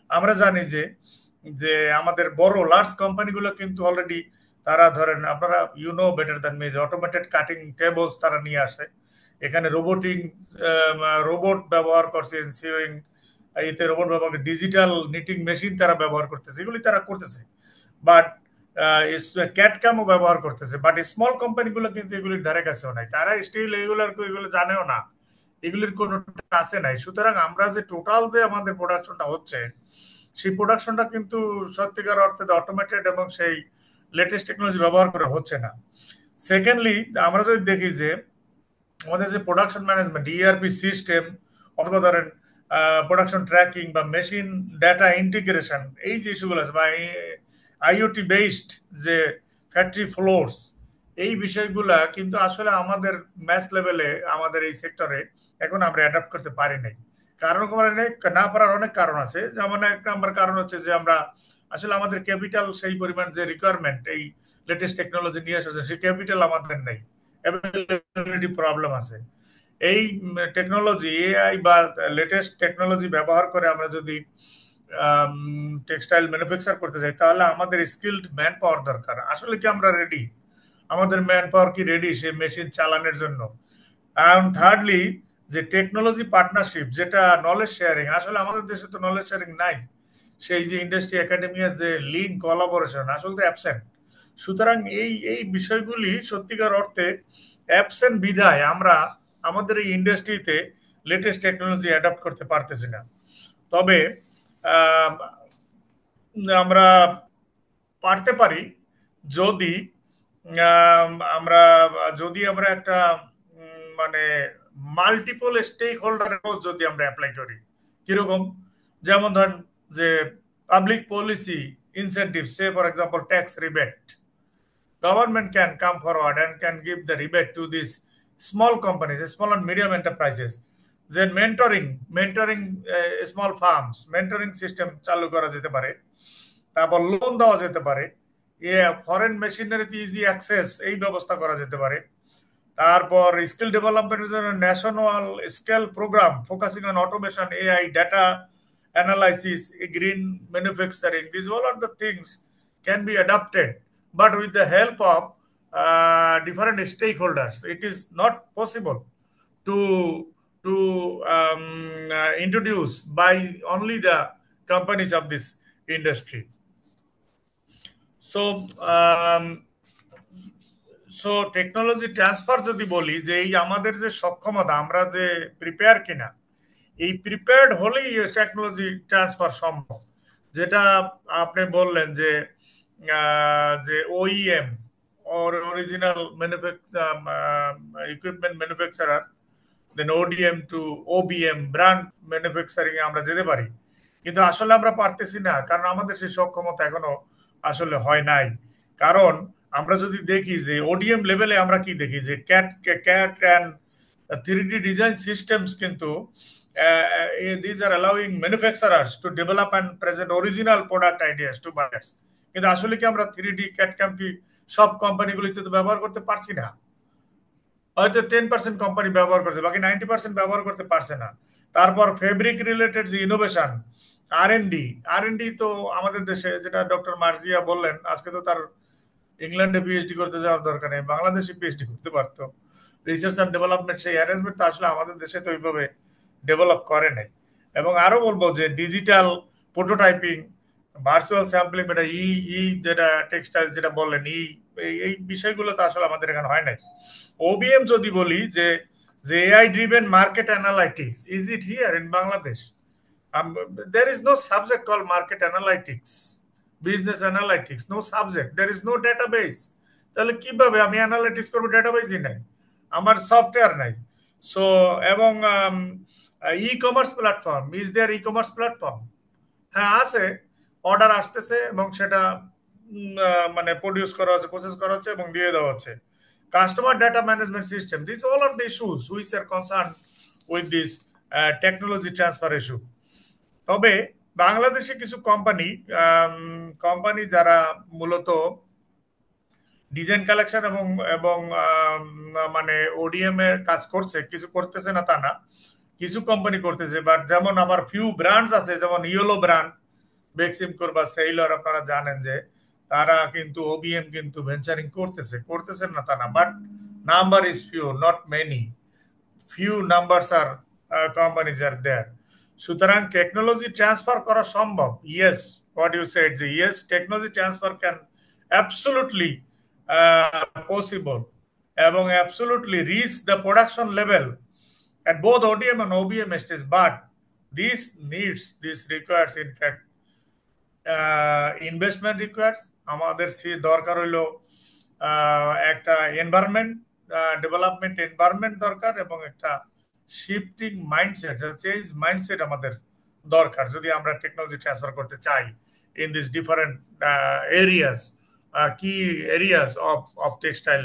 আমরা জানি যে যে আমাদের বড় লার্জ কোম্পানিগুলো কিন্তু অলরেডি তারা ধরেন আপনারা বেটার দ্যান মি যে অটোমেটেড কাটিং টেবলস তারা নিয়ে আসে, এখানে রোবট ব্যবহার করছে, এনসিওইং এতে রোবট ব্যবহার, ডিজিটাল নিটিং মেশিন তারা ব্যবহার করতেছে, এগুলি তারা করতেছে। বাট ক্যাটকামও ব্যবহার করতেছে, বাট স্মল কোম্পানিগুলো কিন্তু এগুলির ধারে কাছেও নাই, তারা স্টিল এগুলো জানেও না, এগুলির কোনো আছে নাই। সুতরাং আমরা যে টোটাল যে আমাদের প্রোডাকশনটা হচ্ছে, সেই প্রোডাকশনটা কিন্তু সত্যিকার অর্থে অটোমেটেড এবং সেই লেটেস্ট টেকনোলজি ব্যবহার করে হচ্ছে না। সেকেন্ডলি, আমরা যদি দেখি যে আমাদের যে প্রোডাকশন ম্যানেজমেন্ট ইআরপি সিস্টেম অথবা ধরেন প্রোডাকশন ট্র্যাকিং বা মেশিন ডেটা ইন্টিগ্রেশন, এই যে ইস্যুগুলো আছে বা আইওটি বেসড যে ফ্যাক্টরি ফ্লোরস, এই বিষয়গুলা কিন্তু আসলে আমাদের ম্যাচ লেভেলে আমাদের এই সেক্টরে এখন আমরা অ্যাডাপ্ট করতে পারি নাই। কারণ না পারার অনেক কারণ আছে, যেমন এক নাম্বার কারণ হচ্ছে যে আমরা আসলে আমাদের ক্যাপিটাল সেই পরিমাণ যে রিকোয়ারমেন্ট এই লেটেস্ট টেকনোলজি নিয়ে আসার সেই ক্যাপিটাল আমাদের নেই, অ্যাভেলেবিলিটি প্রবলেম আছে। এই টেকনোলজি এআই বা লেটেস্ট টেকনোলজি ব্যবহার করে আমরা যদি টেক্সটাইল ম্যানুফ্যাকচার করতে চাই, তাহলে আমাদের স্কিলড ম্যান পাওয়ার দরকার। আসলে কি আমরা রেডি? আমাদের ম্যান পাওয়ার কি রেডি সেই মেশিন চালানোর জন্য? অ্যান্ড থার্ডলি, যে টেকনোলজি পার্টনারশিপ, যেটা নলেজ শেয়ারিং, আসলে আমাদের দেশে তো নলেজ শেয়ারিং নাই। সেই যে ইন্ডাস্ট্রি একাডেমিয়া যে লিঙ্ক কোলাবোরেশন আসলে তো অ্যাবসেন্ট। সুতরাং এই বিষয়গুলি সত্যিকার অর্থে অ্যাবসেন্ট বিধায় আমরা আমাদের এই ইন্ডাস্ট্রিতে লেটেস্ট টেকনোলজি অ্যাডাপ্ট করতে পারতেছি না। তবে আহ, আমরা পারতে পারি যদি আমরা আমরা একটা মানে মাল্টিপল স্টেক হোল্ডার যদি আমরা অ্যাপ্লাই করি। কিরকম? যেমন ধরেন যে public policy incentive, say for example tax rebate, government can come forward and can give the rebate to these small companies, small and medium enterprises. Then mentoring small farms, mentoring system চালু করা যেতে পারে। তারপর loan দেওয়া যেতে পারে, foreign মেশিনারিতে easy access এই ব্যবস্থা করা যেতে পারে। তারপর স্কিল ডেভেলপমেন্টের জন্য national scale program focusing on automation, AI, data analysis, green manufacturing. These all are the things can be adopted, but with the help of different stakeholders. It is not possible to introduce by only the companies of this industry. So so technology transfer যদি বলি যে এই আমাদের যে সক্ষমতা, আমরা যে prepare কিনা, এই প্রিপেয়ার্ড হলেই টেকনোলজি ট্রান্সফার সম্ভব। যেটা আপনি বললেন যে OEM or original equipment manufacturer, then ODM to OBM brand manufacturing এ আমরা যেতে পারি, কিন্তু আসলে আমরা পারতেছি না, কারণ আমাদের সেই সক্ষমতা এখনো আসলে হয় নাই। কারণ আমরা যদি দেখি যে ওডিএম লেভেলে আমরা কি দেখি যে CAD and 3D design systems কিন্তু these are allowing manufacturers to develop and present original product ideas to buyers. কিন্তু আসলে কি আমরা 3D ক্যাটক্যাম কি সব কোম্পানিগুলিতে তো ব্যবহার করতে পারছি না? হয়তো 10% কোম্পানি ব্যবহার করছে, বাকি 90% ব্যবহার করতে পারছে না। তারপর ফেব্রিক রিলেটেড যে ইনোভেশন, আর এন ডি তো আমাদের দেশে, যেটা ডক্টর মার্জিয়া বললেন, আজকে তো তার ইংল্যান্ডে পিএইচডি করতে যাওয়ার দরকার নেই, বাংলাদেশে পিএইচডি করতে পারতো। রিসার্চ অ্যান্ড ডেভেলপমেন্ট সেই অ্যারেঞ্জমেন্ট তো আসলে আমাদের দেশে তো ওইভাবে ডেভেলপ করে নাই। এবং আরো বলবো যে ডিজিটাল প্রোটোটাইপিং, ভার্চুয়াল স্যাম্পলিং, এটা যেটা টেক্সটাইল যেটা বললেন, এই বিষয়গুলো তো আসলে আমাদের এখানে হয় নাই। ওবিএম যদি বলি যে AI driven market analytics, is it here in Bangladesh? There is no subject called market analytics, business analytics, no subject, there is no database. তাহলে কিভাবে আমি অ্যানালাইটিক্স করবো? ডেটাবেসই নাই, আমার সফটওয়্যার নাই। সো এবং e commerce platform, is there e commerce platform? হ্যাঁ আছে, অর্ডার আসতেছে এবং সেটা মানে প্রডিউস করা হচ্ছে, প্রসেস করা হচ্ছে এবং দিয়ে দেওয়া হচ্ছে। Customer data management system, this all are the issues which are concern with this technology transfer issue. তবে বাংলাদেশে কিছু কোম্পানি যারা মূলত ডিজাইন কালেকশন এবং এবং মানে ওডিএম এর কাজ করছে, কিছু করতেছে না তা না, কিছু কোম্পানি করতেছে। বাট যেমন আমার ফিউ ব্র্যান্ডস আছে, যেমন ইয়েলো ব্র্যান্ড, বেক্সিমকোর বা সেইলর, আপনারা জানেন যে তারা কিন্তু ওবিএম কিন্তু ভেঞ্চারিং করতেছেন না তা না, but number is few, not many, few numbers are companies are there. সুতরাং টেকনোলজি ট্রান্সফার করা সম্ভব, ইয়েস, হোয়াট ইউ সেড, যে yes, technology transfer can absolutely possible এবং absolutely reach the production level at both ODM and OBM stage, but this requires in fact investment requires. আমাদের দরকার হইলো একটা environment, development environment দরকার, এবং একটা shifting mindset, change mindset আমাদের দরকার যদি আমরা টেকনোলজি ট্রান্সফার করতে চাই ইন দিস ডিফারেন্ট এরিয়াস, কি areas of textile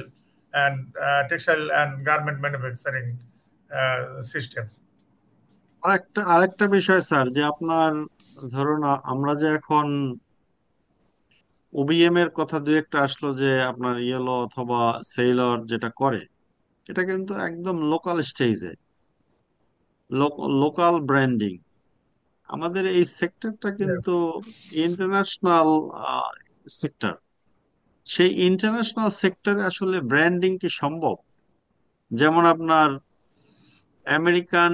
and garment manufacturing system. আরেকটা বিষয় স্যার, যে আপনার ধরুন আমরা যে এখন ওবিএম এর কথা দুই একটা আসলো, যে আপনার ইয়েলো অথবা সেইলর যেটা করে, এটা কিন্তু একদম লোকাল স্টেজে, লোকাল ব্র্যান্ডিং। আমাদের এই সেক্টরটা কিন্তু ইন্টারন্যাশনাল সেক্টর। সেই ইন্টারন্যাশনাল সেক্টরে আসলে ব্র্যান্ডিং কি সম্ভব? যেমন আপনার আমেরিকান,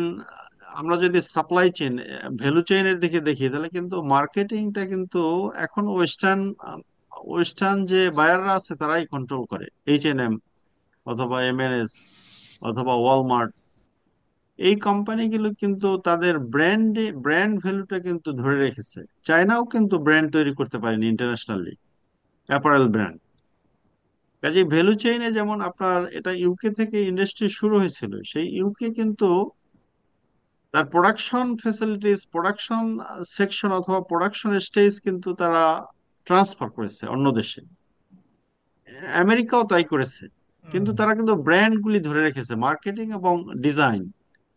আমরা যদি সাপ্লাই চেইন, ভ্যালু চেইনের দিকে দেখি, তাহলে কিন্তু মার্কেটিংটা কিন্তু এখন ওয়েস্টার্ন যে বায়াররা আছে তারাই কন্ট্রোল করে। H&M অথবা এমএনএস অথবা ওয়ালমার্ট, এই কোম্পানিগুলো কিন্তু তাদের ব্র্যান্ড ভ্যালুটা কিন্তু ধরে রেখেছে। চায়নাও কিন্তু ব্র্যান্ড তৈরি করতে পারেনি ইন্টারন্যাশনালি, অ্যাপারেল ব্র্যান্ড। কাজে ভ্যালু চেইনে যেমন আপনার এটা ইউকে থেকে ইন্ডাস্ট্রি শুরু হয়েছিল, সেই ইউকে কিন্তু তার প্রোডাকশন ফ্যাসিলিটিস, প্রোডাকশন সেকশন অথবা প্রোডাকশন স্টেজ কিন্তু তারা ট্রান্সফার করেছে অন্য দেশে। আমেরিকাও তাই করেছে, কিন্তু তারা কিন্তু ব্র্যান্ড গুলি ধরে রেখেছে, মার্কেটিং এবং ডিজাইন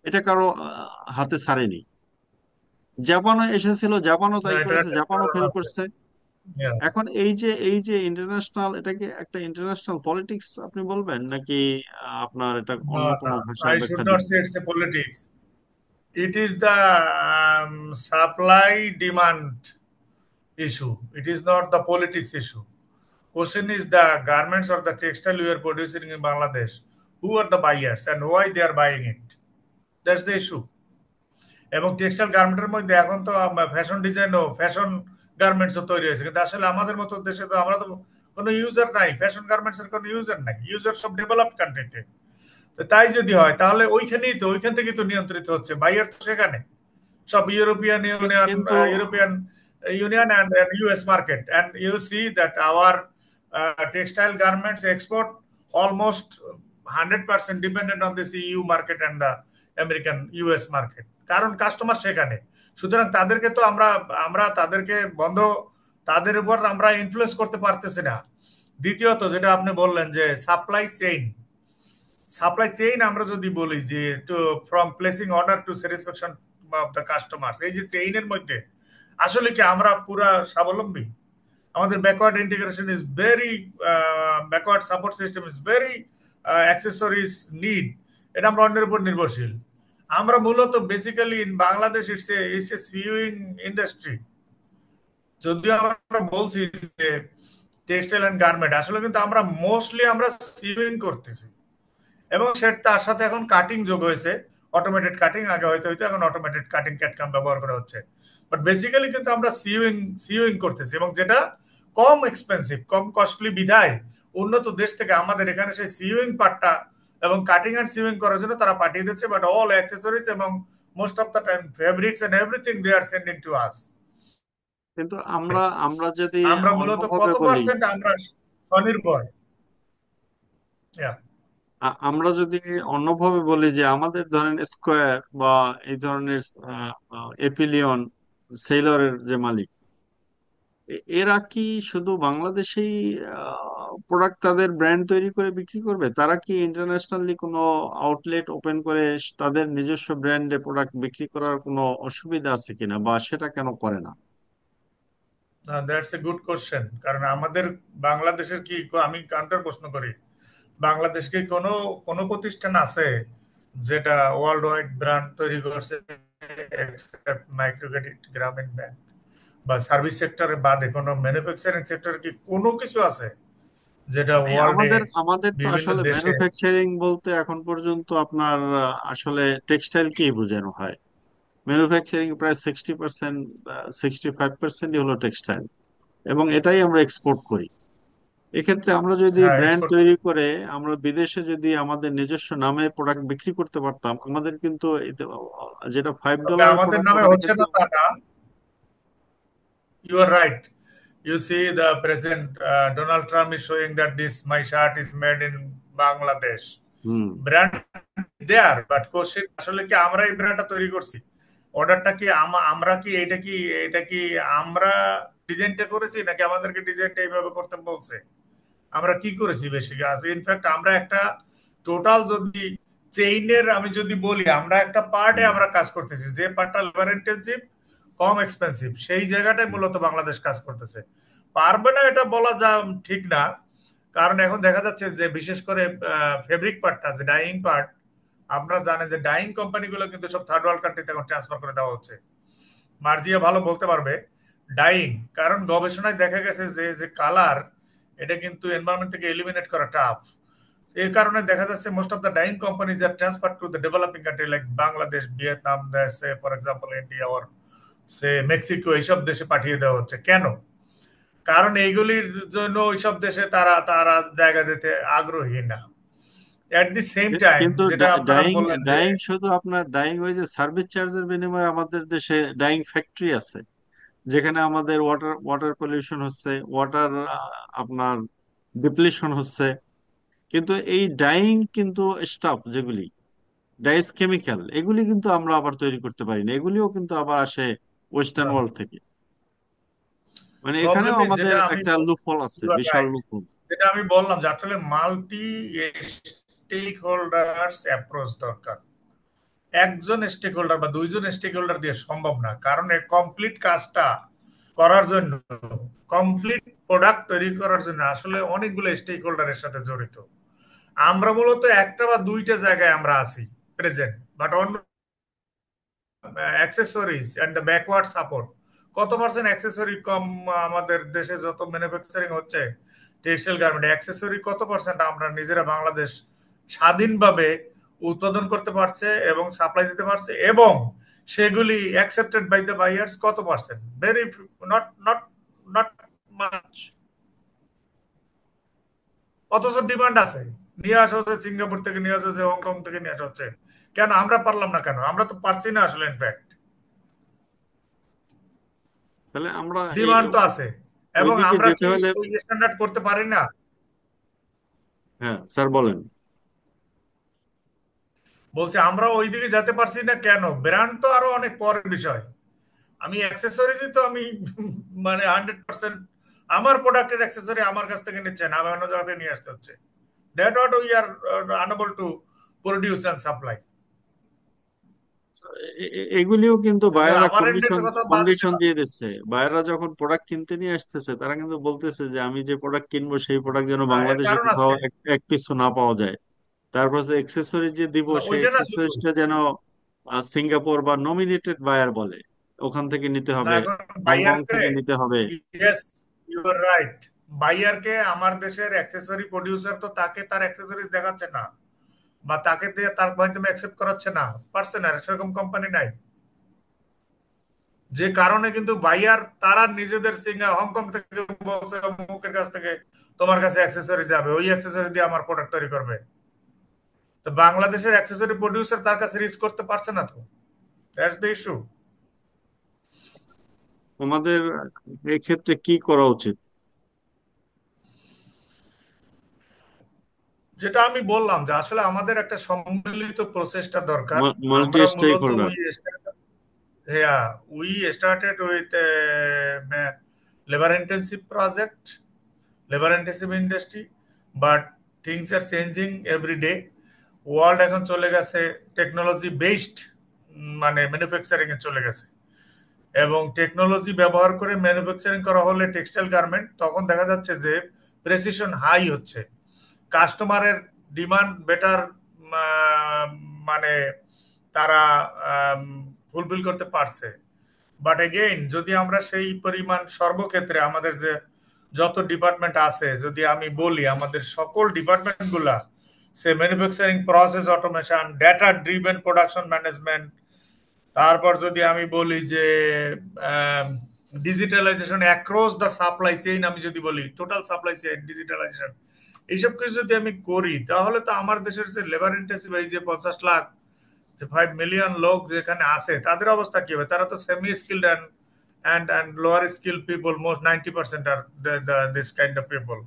এটা কারো হাতে ছাড়েনি। জাপানও এসেছিল, জাপানও তাই এটা করেছে, একটা জাপানও কারণ ফেল আছে। করছে। Yeah. এখন এই যে ইন্টারন্যাশনাল, এটাকে একটা ইন্টারন্যাশনাল পলিটিক্স আপনি বলবেন, নাকি আপনার এটা অন্য No, কোনো no, ভাষায় I ব্যাখ্যা should not দিবেন? say it's a politics. It is the supply demand issue. It is not the politics issue. Question is the garments or the textile we are producing in Bangladesh. Who are the buyers and why they are buying it? That's the issue. এবং textile গার্মেন্টের মধ্যে এখন তো fashion ডিজাইনও, fashion গার্মেন্টসও তৈরি হয়েছে, কিন্তু আসলে আমাদের মতো দেশে তো আমরা তো কোনো ইউজার নাই, ফ্যাশন গার্মেন্টস এর কোনো ইউজার নাই, ইউজার সব ডেভেলপড কান্ট্রিতে। তো তাই যদি হয় তাহলে ওইখান থেকেই তো নিয়ন্ত্রিত হচ্ছে, বাইরের তো সেখানে সব কিন্তু European Union and US market, and you see that our textile garments export almost 100% dependent on this EU market and the American US market, কারণ কাস্টমার সেখানে। সুতরাং তাদেরকে তো আমরা আমরা তাদেরকে তাদের উপর আমরা ইনফ্লুয়েন্স করতে পারতেছি না। দ্বিতীয়ত যেটা আপনি বললেন যে সাপ্লাই চেইন আমরা যদি বলি যে to from placing order to satisfaction of the customers, এই যে চেইনের মধ্যে আসলে কি আমরা পুরা স্বাবলম্বী? আমাদের backward integration is very, backward support system is very, accessories need, এটা আমরা অন্যের উপর নির্ভরশীল। আমরা মূলত basically in Bangladesh it's a sewing industry. যদিও আমরা বলছি যে টেক্সটাইল অ্যান্ড গার্মেন্ট, আসলে কিন্তু আমরা মোস্টলি আমরা সিউইং করতেছি, এবং তার সাথে এখন কাটিং যোগ হয়েছে, অটোমেটেড কাটিং। আগে হয়তো হয়তো এখন অটোমেটেড কাটিং ক্যাটকাম ব্যবহার করা হচ্ছে, বাট বেসিক্যালি কিন্তু আমরা সিউইং করতেছি, এবং যেটা কম এক্সপেন্সিভ, কম কস্টলি বিধায় উন্নত দেশ থেকে আমাদের এখানে সেই সিউইং পার্টটা এবং কাটিং অ্যান্ড সিউইং করার জন্য তারা পাঠিয়ে দিচ্ছে, বাট অল অ্যাক্সেসরিজ এবং most of the time fabrics and everything they are sending to us. কিন্তু আমরা আমরা যদি আমরা মূলত অন্যভাবে কত বলি, পার্সেন্ট আমরা স্বনির্ভর? যে আমাদের ধরেন স্কোয়ার বা এই ধরনের এপিলিয়ন, সেইলরের যে মালিক, এরা কি শুধু বাংলাদেশেই প্রোডাক্ট তাদের ব্র্যান্ড তৈরি করে বিক্রি করবে? তারা কি ইন্টারন্যাশনালি কোনো আউটলেট ওপেন করে তাদের নিজস্ব ব্র্যান্ডে প্রোডাক্ট বিক্রি করার কোনো অসুবিধা আছে কিনা, বা সেটা কেন করে না? That's a good question. কারণ আমাদের বাংলাদেশের কি, আমি কাউন্টার প্রশ্ন করি, বাংলাদেশ কি কোনো কোনো প্রতিষ্ঠান আছে যেটা ওয়ার্ল্ড ওয়াইড ব্র্যান্ড তৈরি করছে এক্সেপ্ট মাইক্রো ক্রেডিট গ্রামীণ ব্যাংক? বা সার্ভিস সেক্টরে বাদে কোনো ম্যানুফ্যাকচারিং সেক্টরে কি কোনো কিছু আছে যেটা এই ওয়ার্ল্ডে আমাদের আমাদের তো বিভিন্ন আসলে দেশে? ম্যানুফ্যাকচারিং বলতে এখন পর্যন্ত আপনার আসলে টেক্সটাইল কেই বোঝানো হয়। ম্যানুফ্যাকচারিং প্রায় 60%, 65%ই হলো টেক্সটাইল, এবং এটাই আমরা এক্সপোর্ট করি। এক্ষেত্রে আমরা যদি হ্যাঁ, ব্র্যান্ড এক্সপোর্ট। তৈরি করে আমরা বিদেশে যদি আমাদের নিজস্ব নামে প্রোডাক্ট বিক্রি করতে পারতাম, আমাদের কিন্তু যেটা তবে $5 আমাদের প্রোডাক্ট নামে ওটা হচ্ছে কিন্তু। না তা না। You are right. You see, the President Donald Trump is showing that this my shirt is made in Bangladesh. Hmm. Brand there, but question আসলে কি আমরা এই ব্র্যান্ডটা তৈরি করছি? অর্ডারটা কি আমরা কি এটা কি আমরা ডিজাইনটা করেছি নাকি আমাদেরকে ডিজাইনটা এইভাবে করতে বলছে? আমরা কি করেছি বেশি? ইনফ্যাক্ট আমরা একটা টোটাল যদি চেইনের আমি যদি বলি আমরা একটা পার্টে হুম। আমরা কাজ করতেছি, যে পার্টটা লেবার ইন্টেন্সিভ, কম এক্সপেন্সিভ, সেই জায়গাটাই হুম। মূলত বাংলাদেশ কাজ করতেছে। পারবে না এটা বলা যা ঠিক না, কারণ এখন দেখা যাচ্ছে যে বিশেষ করে ফেব্রিক পার্টটা, যে ডাইং পার্ট, আপনারা জানেন যে ডাইং কোম্পানিগুলো কিন্তু সব থার্ড ওয়ার্ল্ড কান্ট্রিতে এখন ট্রান্সফার করে দেওয়া হচ্ছে। মার্জিয়া ভালো বলতে পারবে ডাইং, কারণ গবেষণায় দেখা গেছে যে যে কালার, এটা কিন্তু এনভায়রনমেন্ট থেকে এলিমিনেট করা টাফ। এই কারণে দেখা যাচ্ছে most of the dyeing companies are transfer to the developing country like Bangladesh, Vietnam, say for example India or say Mexico, এইসব দেশে পাঠিয়ে দেওয়া হচ্ছে। কেন? কারণ এইগুলির জন্য ওইসব দেশে তারা তারা জায়গা দিতে আগ্রহী না। এট দি সেম টাইম কিন্তু যেটা আপনারা ডাইং বললেন যে ডাইং শুধু আপনার ডাইং ওই যে সার্ভিস চার্জের বিনিময়ে আমাদের দেশে ডাইং ফ্যাক্টরি আছে, যেখানে আমাদের ওয়াটার ওয়াটার পলিউশন হচ্ছে, ওয়াটার আপনার ডিপ্লিশন হচ্ছে। কিন্তু এই ডাইং কিন্তু স্টাফ যেগুলি ডাইস কেমিক্যাল, এগুলি কিন্তু আমরা আবার তৈরি করতে পারি না, এগুলিও কিন্তু আবার আসে ওয়েস্টার্ন ওয়ার্ল্ড থেকে। মানে এখানেও প্রবলেম ইজ, আমাদের যেটা আমি একটা লুপহোল আছে, বিশাল রাইট, লুপহোল। যেটা আমি বললাম যে আসলে মাল্টি স্টেক হোল্ডার্স অ্যাপ্রোচ দরকার। একজন স্টেক হোল্ডার বা দুইজন স্টেক হোল্ডার দিয়ে সম্ভব না, কারণ এই কমপ্লিট কাজটা করার জন্য, কমপ্লিট প্রোডাক্ট তৈরি করার জন্য আসলে অনেকগুলো স্টেক হোল্ডারের সাথে জড়িত। আমরা মূলত একটা বা দুইটা জায়গায় আমরা আছি প্রেজেন্ট, বাট অন্য accessories and the backward support, কত পার্সেন্ট অ্যাক্সেসরি কম? আমাদের দেশে যত ম্যানুফ্যাকচারিং হচ্ছে টেক্সটাইল গার্মেন্ট, অ্যাক্সেসরি কত পার্সেন্ট আমরা নিজেরা বাংলাদেশ স্বাধীনভাবে উৎপাদন করতে পারছে এবং সাপ্লাই দিতে পারছে, এবং সেগুলি অ্যাকসেপ্টেড বাই দ্য বাইয়ার্স কত percent? Very not not not much. অথচ ডিমান্ড আছে, নিয়ে আসা হচ্ছে সিঙ্গাপুর থেকে, নিয়ে আসা হচ্ছে হংকং থেকে, নিয়ে আসা হচ্ছে। কেন আমরা পারলাম না? কেন আমরা তো পারছি না আসলে? ইনফ্যাক্ট তাহলে আমরা এই ডিমান্ড তো আছে, এবং ওইদিকে আমরা যেতে কি হলে। ওই স্ট্যান্ডার্ড করতে পারি না? হ্যাঁ স্যার বলেন। বলছে আমরা ওই দিকে যেতে পারছি না কেন? ব্র্যান্ড তো আরো অনেক পরের বিষয়। আমি অ্যাক্সেসরিজই তো আমি মানে 100% আমার প্রোডাক্টের অ্যাক্সেসরি আমার কাছ থেকে নিচ্ছে না, আমি অন্য জায়গা থেকে নিয়ে আসতে হচ্ছে। That what we are unable to produce and supply. এগুলিও কিন্তু যদি বায়াররা আমার এন্ডের কন্ডিশন কথা বাদ কন্ডিশন দেওয়া, দিয়ে দিচ্ছে। বায়াররা যখন প্রোডাক্ট কিনতে নিয়ে আসতেছে, তারা কিন্তু বলতেছে যে আমি যে প্রোডাক্ট কিনবো সেই প্রোডাক্ট যেন এর বাংলাদেশে কারণ কোথাও আছে। এক এক পিছু না পাওয়া যায়। তারপর যে এক্সেসরিজ যে দিব, না, সেই ওইটা না শুধু। এক্সেসরিজটা যেন সিঙ্গাপুর বা নমিনেটেড বায়ার বলে ওখান থেকে নিতে না, হবে, এখন হংকং বাইয়ারকে, থেকে নিতে হবে। Yes, you are right. বাইয়ারকে আমার দেশের অ্যাক্সেসরি প্রডিউসার তো তাকে তার অ্যাক্সেসরিজ দেখাচ্ছে না, বা তাকে দিয়ে তার মাধ্যমে অ্যাকসেপ্ট করাচ্ছে না, পারছে না, সেরকম কোম্পানি নাই। যে কারণে কিন্তু বাইয়ার তারা নিজেদের হংকং থেকে বলছে অমুকের কাছ থেকে তোমার কাছে অ্যাক্সেসরি যাবে, ওই অ্যাক্সেসরি দিয়ে আমার প্রোডাক্ট তৈরি করবে। তো বাংলাদেশের অ্যাক্সেসরি প্রডিউসার তার কাছে রিস্ক করতে পারছে না তো। That's the issue. আমাদের এক্ষেত্রে কি করা উচিত? যেটা আমি বললাম যে আসলে আমাদের একটা সম্মিলিত প্রচেষ্টা দরকার। মাল্টি আমরা স্টেক মূলত holder. we started with labor intensive project, labor intensive industry, but things are changing every day. World এখন চলে গেছে টেকনোলজি বেসড, মানে ম্যানুফ্যাকচারিং এ চলে গেছে, এবং টেকনোলজি ব্যবহার করে ম্যানুফ্যাকচারিং করা হলে টেক্সটাইল গার্মেন্ট, তখন দেখা যাচ্ছে যে প্রেসিশন হাই হচ্ছে, কাস্টমারের ডিমান্ড বেটার, মানে তারা ফুলফিল করতে পারছে। বাট এগেইন যদি আমরা সেই পরিমাণ সর্বক্ষেত্রে আমাদের যে যত ডিপার্টমেন্ট আছে, যদি আমি বলি আমাদের সকল ডিপার্টমেন্ট গুলা, সে manufacturing process automation, data driven production management, তারপর যদি আমি বলি যে digitalization across the supply chain, আমি যদি বলি টোটাল সাপ্লাই চেইন ডিজিটালাইজেশন, এইসব কিছু যদি আমি করি, তাহলে তো আমার দেশের যে লেবার ইন্টেন্সিভ এই যে 50 লাখ, যে 5 মিলিয়ন লোক যেখানে আছে, তাদের অবস্থা কি হবে? তারা তো semi skilled and lower skilled people, most 90% are this kind of people.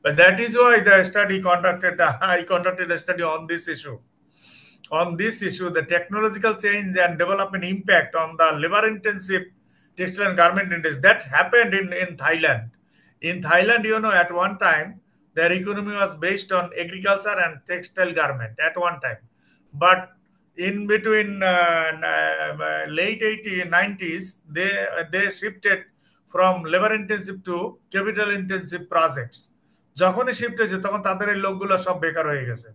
But that is why the study conducted, I conducted a study on this issue. On this issue, the technological change and development impact on the labor-intensive textile and garment industry that happened in Thailand. In Thailand, at one time, their economy was based on agriculture and textile garment at one time. But in between late 80s, 90s, they shifted from labor-intensive to capital-intensive projects. যখনই shift হয়েছে তখন তাদের এই লোকগুলো সব বেকার হয়ে গেছে।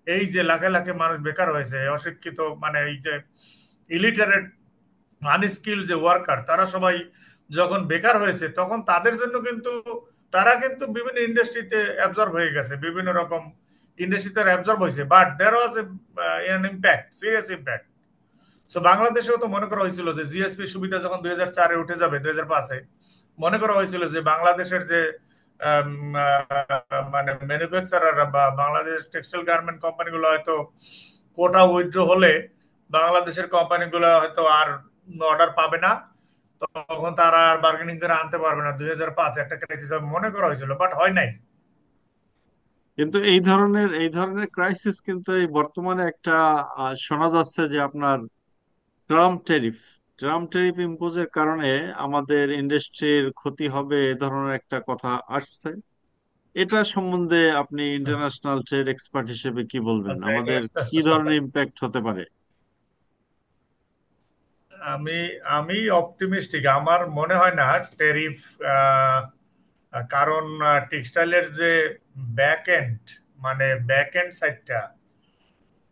এই যে লাখে লাখে মানুষ বেকার হয়েছে, অশিক্ষিত, মানে এই যে ইলিটারেট আনস্কিল যে ওয়ার্কার, তারা সবাই যখন বেকার হয়েছে, তখন তাদের জন্য কিন্তু তারা কিন্তু বিভিন্ন ইন্ডাস্ট্রিতে অ্যাবজর্ব হয়ে গেছে, বিভিন্ন রকম ইন্ডাস্ট্রিতে অ্যাবজর্ব হয়েছে। But there was an impact, serious impact. So বাংলাদেশেও তো মনে করা হয়েছিল যে জিএসপি সুবিধা যখন 2004-এ উঠে যাবে, 2005-এ মনে করা হয়েছিল যে বাংলাদেশের যে মানে ম্যানুফ্যাকচারাররা বা বাংলাদেশ টেক্সটাইল গার্মেন্ট কোম্পানিগুলো হয়তো কোটা উইথড্র হলে বাংলাদেশের কোম্পানিগুলো হয়তো আর অর্ডার পাবে না, তখন তারা আর বার্গেনিং করে আনতে পারবে না। 2005 একটা ক্রাইসিস মনে করা হয়েছিল, বাট হয় নাই। কিন্তু এই ধরনের ক্রাইসিস কিন্তু এই বর্তমানে একটা শোনা যাচ্ছে যে আপনার ট্রাম্প ট্যারিফ ইম্পোজের কারণে আমাদের ইন্ডাস্ট্রির ক্ষতি হবে, এ ধরনের একটা কথা আসছে। এটা সম্বন্ধে আপনি ইন্টারন্যাশনাল ট্রেড এক্সপার্ট হিসেবে কি বলবেন? আচ্ছা, আমাদের কি ধরনের ইম্প্যাক্ট হতে পারে? আমি আমি অপটিমিস্টিক। আমার মনে হয় না ট্যারিফ, কারণ টেক্সটাইলের যে ব্যাক এন্ড, মানে ব্যাক এন্ড সাইডটা,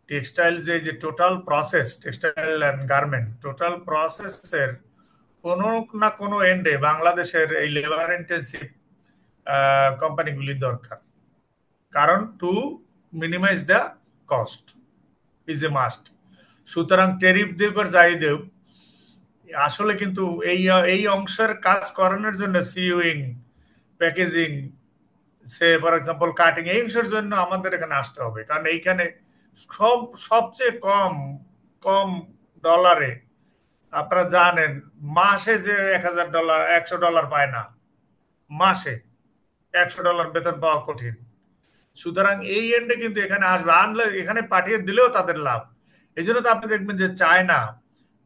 টেক্সটাইল যে total process, textile and garment total প্রসেসের কোনো না কোনো এন্ডে বাংলাদেশের এই লেবার ইন্টেন্সিভ কোম্পানিগুলি দরকার। কারণ to minimize the cost is a must. সুতরাং ট্যারিফ দেব আর যাই দেব, আসলে কিন্তু এই এই অংশের কাজ করানোর জন্য sewing, packaging, say for example cutting, এই অংশের জন্য আমাদের এখানে আসতে হবে। কারণ এইখানে সবচেয়ে কম কম ডলারে, আপনারা জানেন, মাসে যে $1000 $100 পায় না, মাসে $100 বেতন পাওয়া কঠিন। সুতরাং এই এন্ডে কিন্তু এখানে আসবে, আনলে এখানে পাঠিয়ে দিলেও তাদের লাভ। এই জন্য তো আপনি দেখবেন যে চায়না,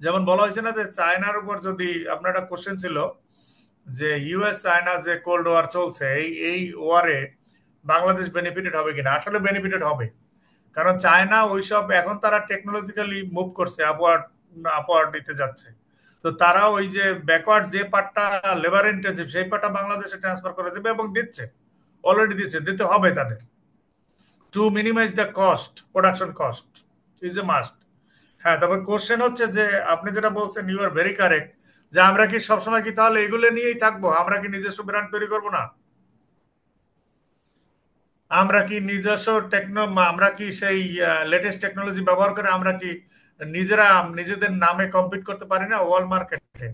যেমন বলা হয়েছে না যে চায়নার উপর যদি, আপনার একটা কোশ্চেন ছিল যে ইউএস চায়না যে কোল্ড ওয়ার চলছে, এই এই ওয়ারে বাংলাদেশ বেনিফিটেড হবে কিনা। আসলে বেনিফিটেড হবে, কারণ চায়না ওইসব এখন তারা টেকনোলজিক্যালি মুভ করছে, আপওয়ার্ড আপওয়ার্ড দিতে যাচ্ছে। তো তারা ওই যে ব্যাকওয়ার্ড যে পার্টটা লেবার ইন্টেন্সিভ, সেই পার্টটা বাংলাদেশে ট্রান্সফার করে দেবে এবং দিচ্ছে, অলরেডি দিচ্ছে, দিতে হবে তাদের, to minimize the cost, production cost is a must. হ্যাঁ, তবে কোশ্চেন হচ্ছে যে আপনি যেটা বলছেন, ইউ আর ভেরি কারেক্ট, যে আমরা কি সবসময় কি তাহলে এগুলো নিয়েই থাকবো? আমরা কি নিজস্ব ব্র্যান্ড তৈরি করবো না? আমরা কি নিজস্ব আমরা কি সেই লেটেস্ট টেকনোলজি ব্যবহার করে আমরা কি নিজেরা নিজেদের নামে কম্পিট করতে পারি না ওয়ার্ল্ড মার্কেটে?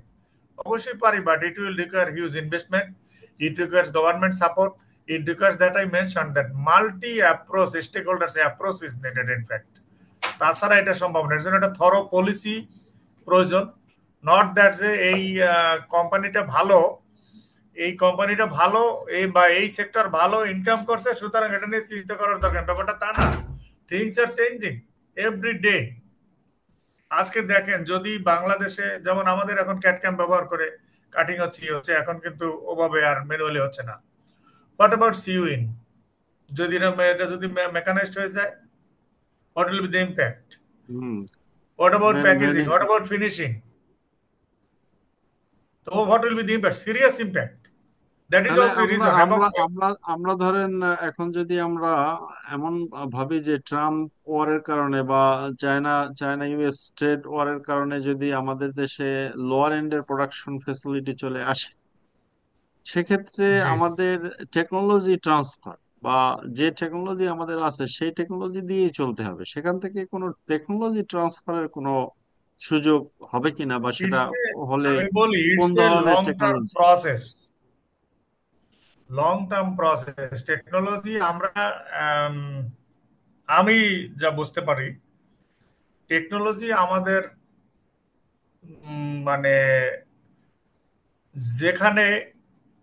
অবশ্যই পারি, but it will require huge investment, it requires government support, it requires that I mention that multi approach, stakeholders approach is needed in fact. তাছাড়া এটা সম্ভব না। এর জন্য একটা থরো পলিসি প্রয়োজন। নট দ্যাট যে এই কোম্পানিটা ভালো, এই কোম্পানিটা ভালো, এই বা এই সেক্টর ভালো ইনকাম করছে, সুতরাং এটা নিয়ে চিন্তা করার দরকার, ব্যাপারটা তা না। Things are changing every day. আজকে দেখেন, যদি বাংলাদেশে যেমন আমাদের এখন ক্যাট ক্যাম ব্যবহার করে কাটিং হচ্ছে, এখন কিন্তু ওভাবে আর ম্যানুয়ালি হচ্ছে না। What about sewing? যদি এটা যদি মেকানাইজড হয়ে যায়, what will be the impact? Hmm. What about packaging? Many what about finishing? তো what will be the impact? Serious impact. That is তাহলে অলসো আমরা রিজন। এবং আমরা আমরা আমরা ধরেন এখন যদি আমরা এমন ভাবি যে ট্রাম্প ওয়ারের কারণে বা চায়না চায়না ইউএস ট্রেড ওয়ারের কারণে যদি আমাদের দেশে লোয়ার এন্ডের প্রোডাকশন ফেসিলিটি চলে আসে, সেক্ষেত্রে জি, আমাদের টেকনোলজি ট্রান্সফার বা যে টেকনোলজি আমাদের আছে সেই টেকনোলজি দিয়েই চলতে হবে। সেখান থেকে কোনো টেকনোলজি ট্রান্সফারের কোনো সুযোগ হবে কিনা, বা সেটা ইটস এ, হলে আমি বলি কোন ইটস এ ধরনের long term technology? Process. Long term process technology আমরা, আম, আমি যা বুঝতে পারি, টেকনোলজি আমাদের মানে যেখানে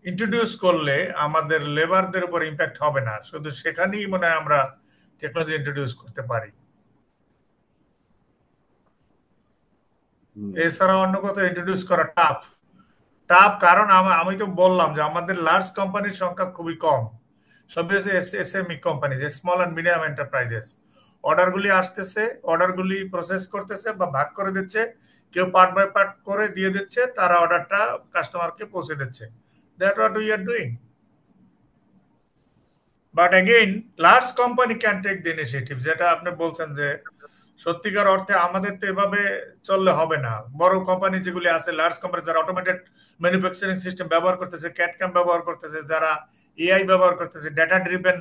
ইন্ট্রোডিউস করলে আমাদের লেবারদের উপর ইম্প্যাক্ট হবে না, শুধু সেখানেই মনে হয় আমরা টেকনোলজি ইন্ট্রোডিউস করতে পারি। হুম। এছাড়া অন্য কোথাও ইন্ট্রোডিউস করা টাফ। টাফ কারণ আমি তো বললাম যে আমাদের লার্জ কোম্পানির সংখ্যা খুবই কম। সব এসএমই কোম্পানি, যে স্মল অ্যান্ড মিডিয়াম এন্টারপ্রাইজেস, অর্ডারগুলি আসতেছে, অর্ডারগুলি প্রসেস করতেছে বা ভাগ করে দিচ্ছে, কেউ পার্ট বাই পার্ট করে দিয়ে দিচ্ছে, তারা অর্ডারটা কাস্টমারকে পৌঁছে দিচ্ছে। That what we are doing. But again, large company can take the initiative, যেটা আপনি বলছেন যে সত্যিকার অর্থে আমাদের তো এভাবে চললে হবে না। বড় কোম্পানি যেগুলি আছে, লার্জ কোম্পানি যারা অটোমেটেড ম্যানুফ্যাকচারিং সিস্টেম ব্যবহার করতেছে, ক্যাটক্যাম ব্যবহার করতেছে, যারা এআই ব্যবহার করতেছে, ডেটা ড্রিভেন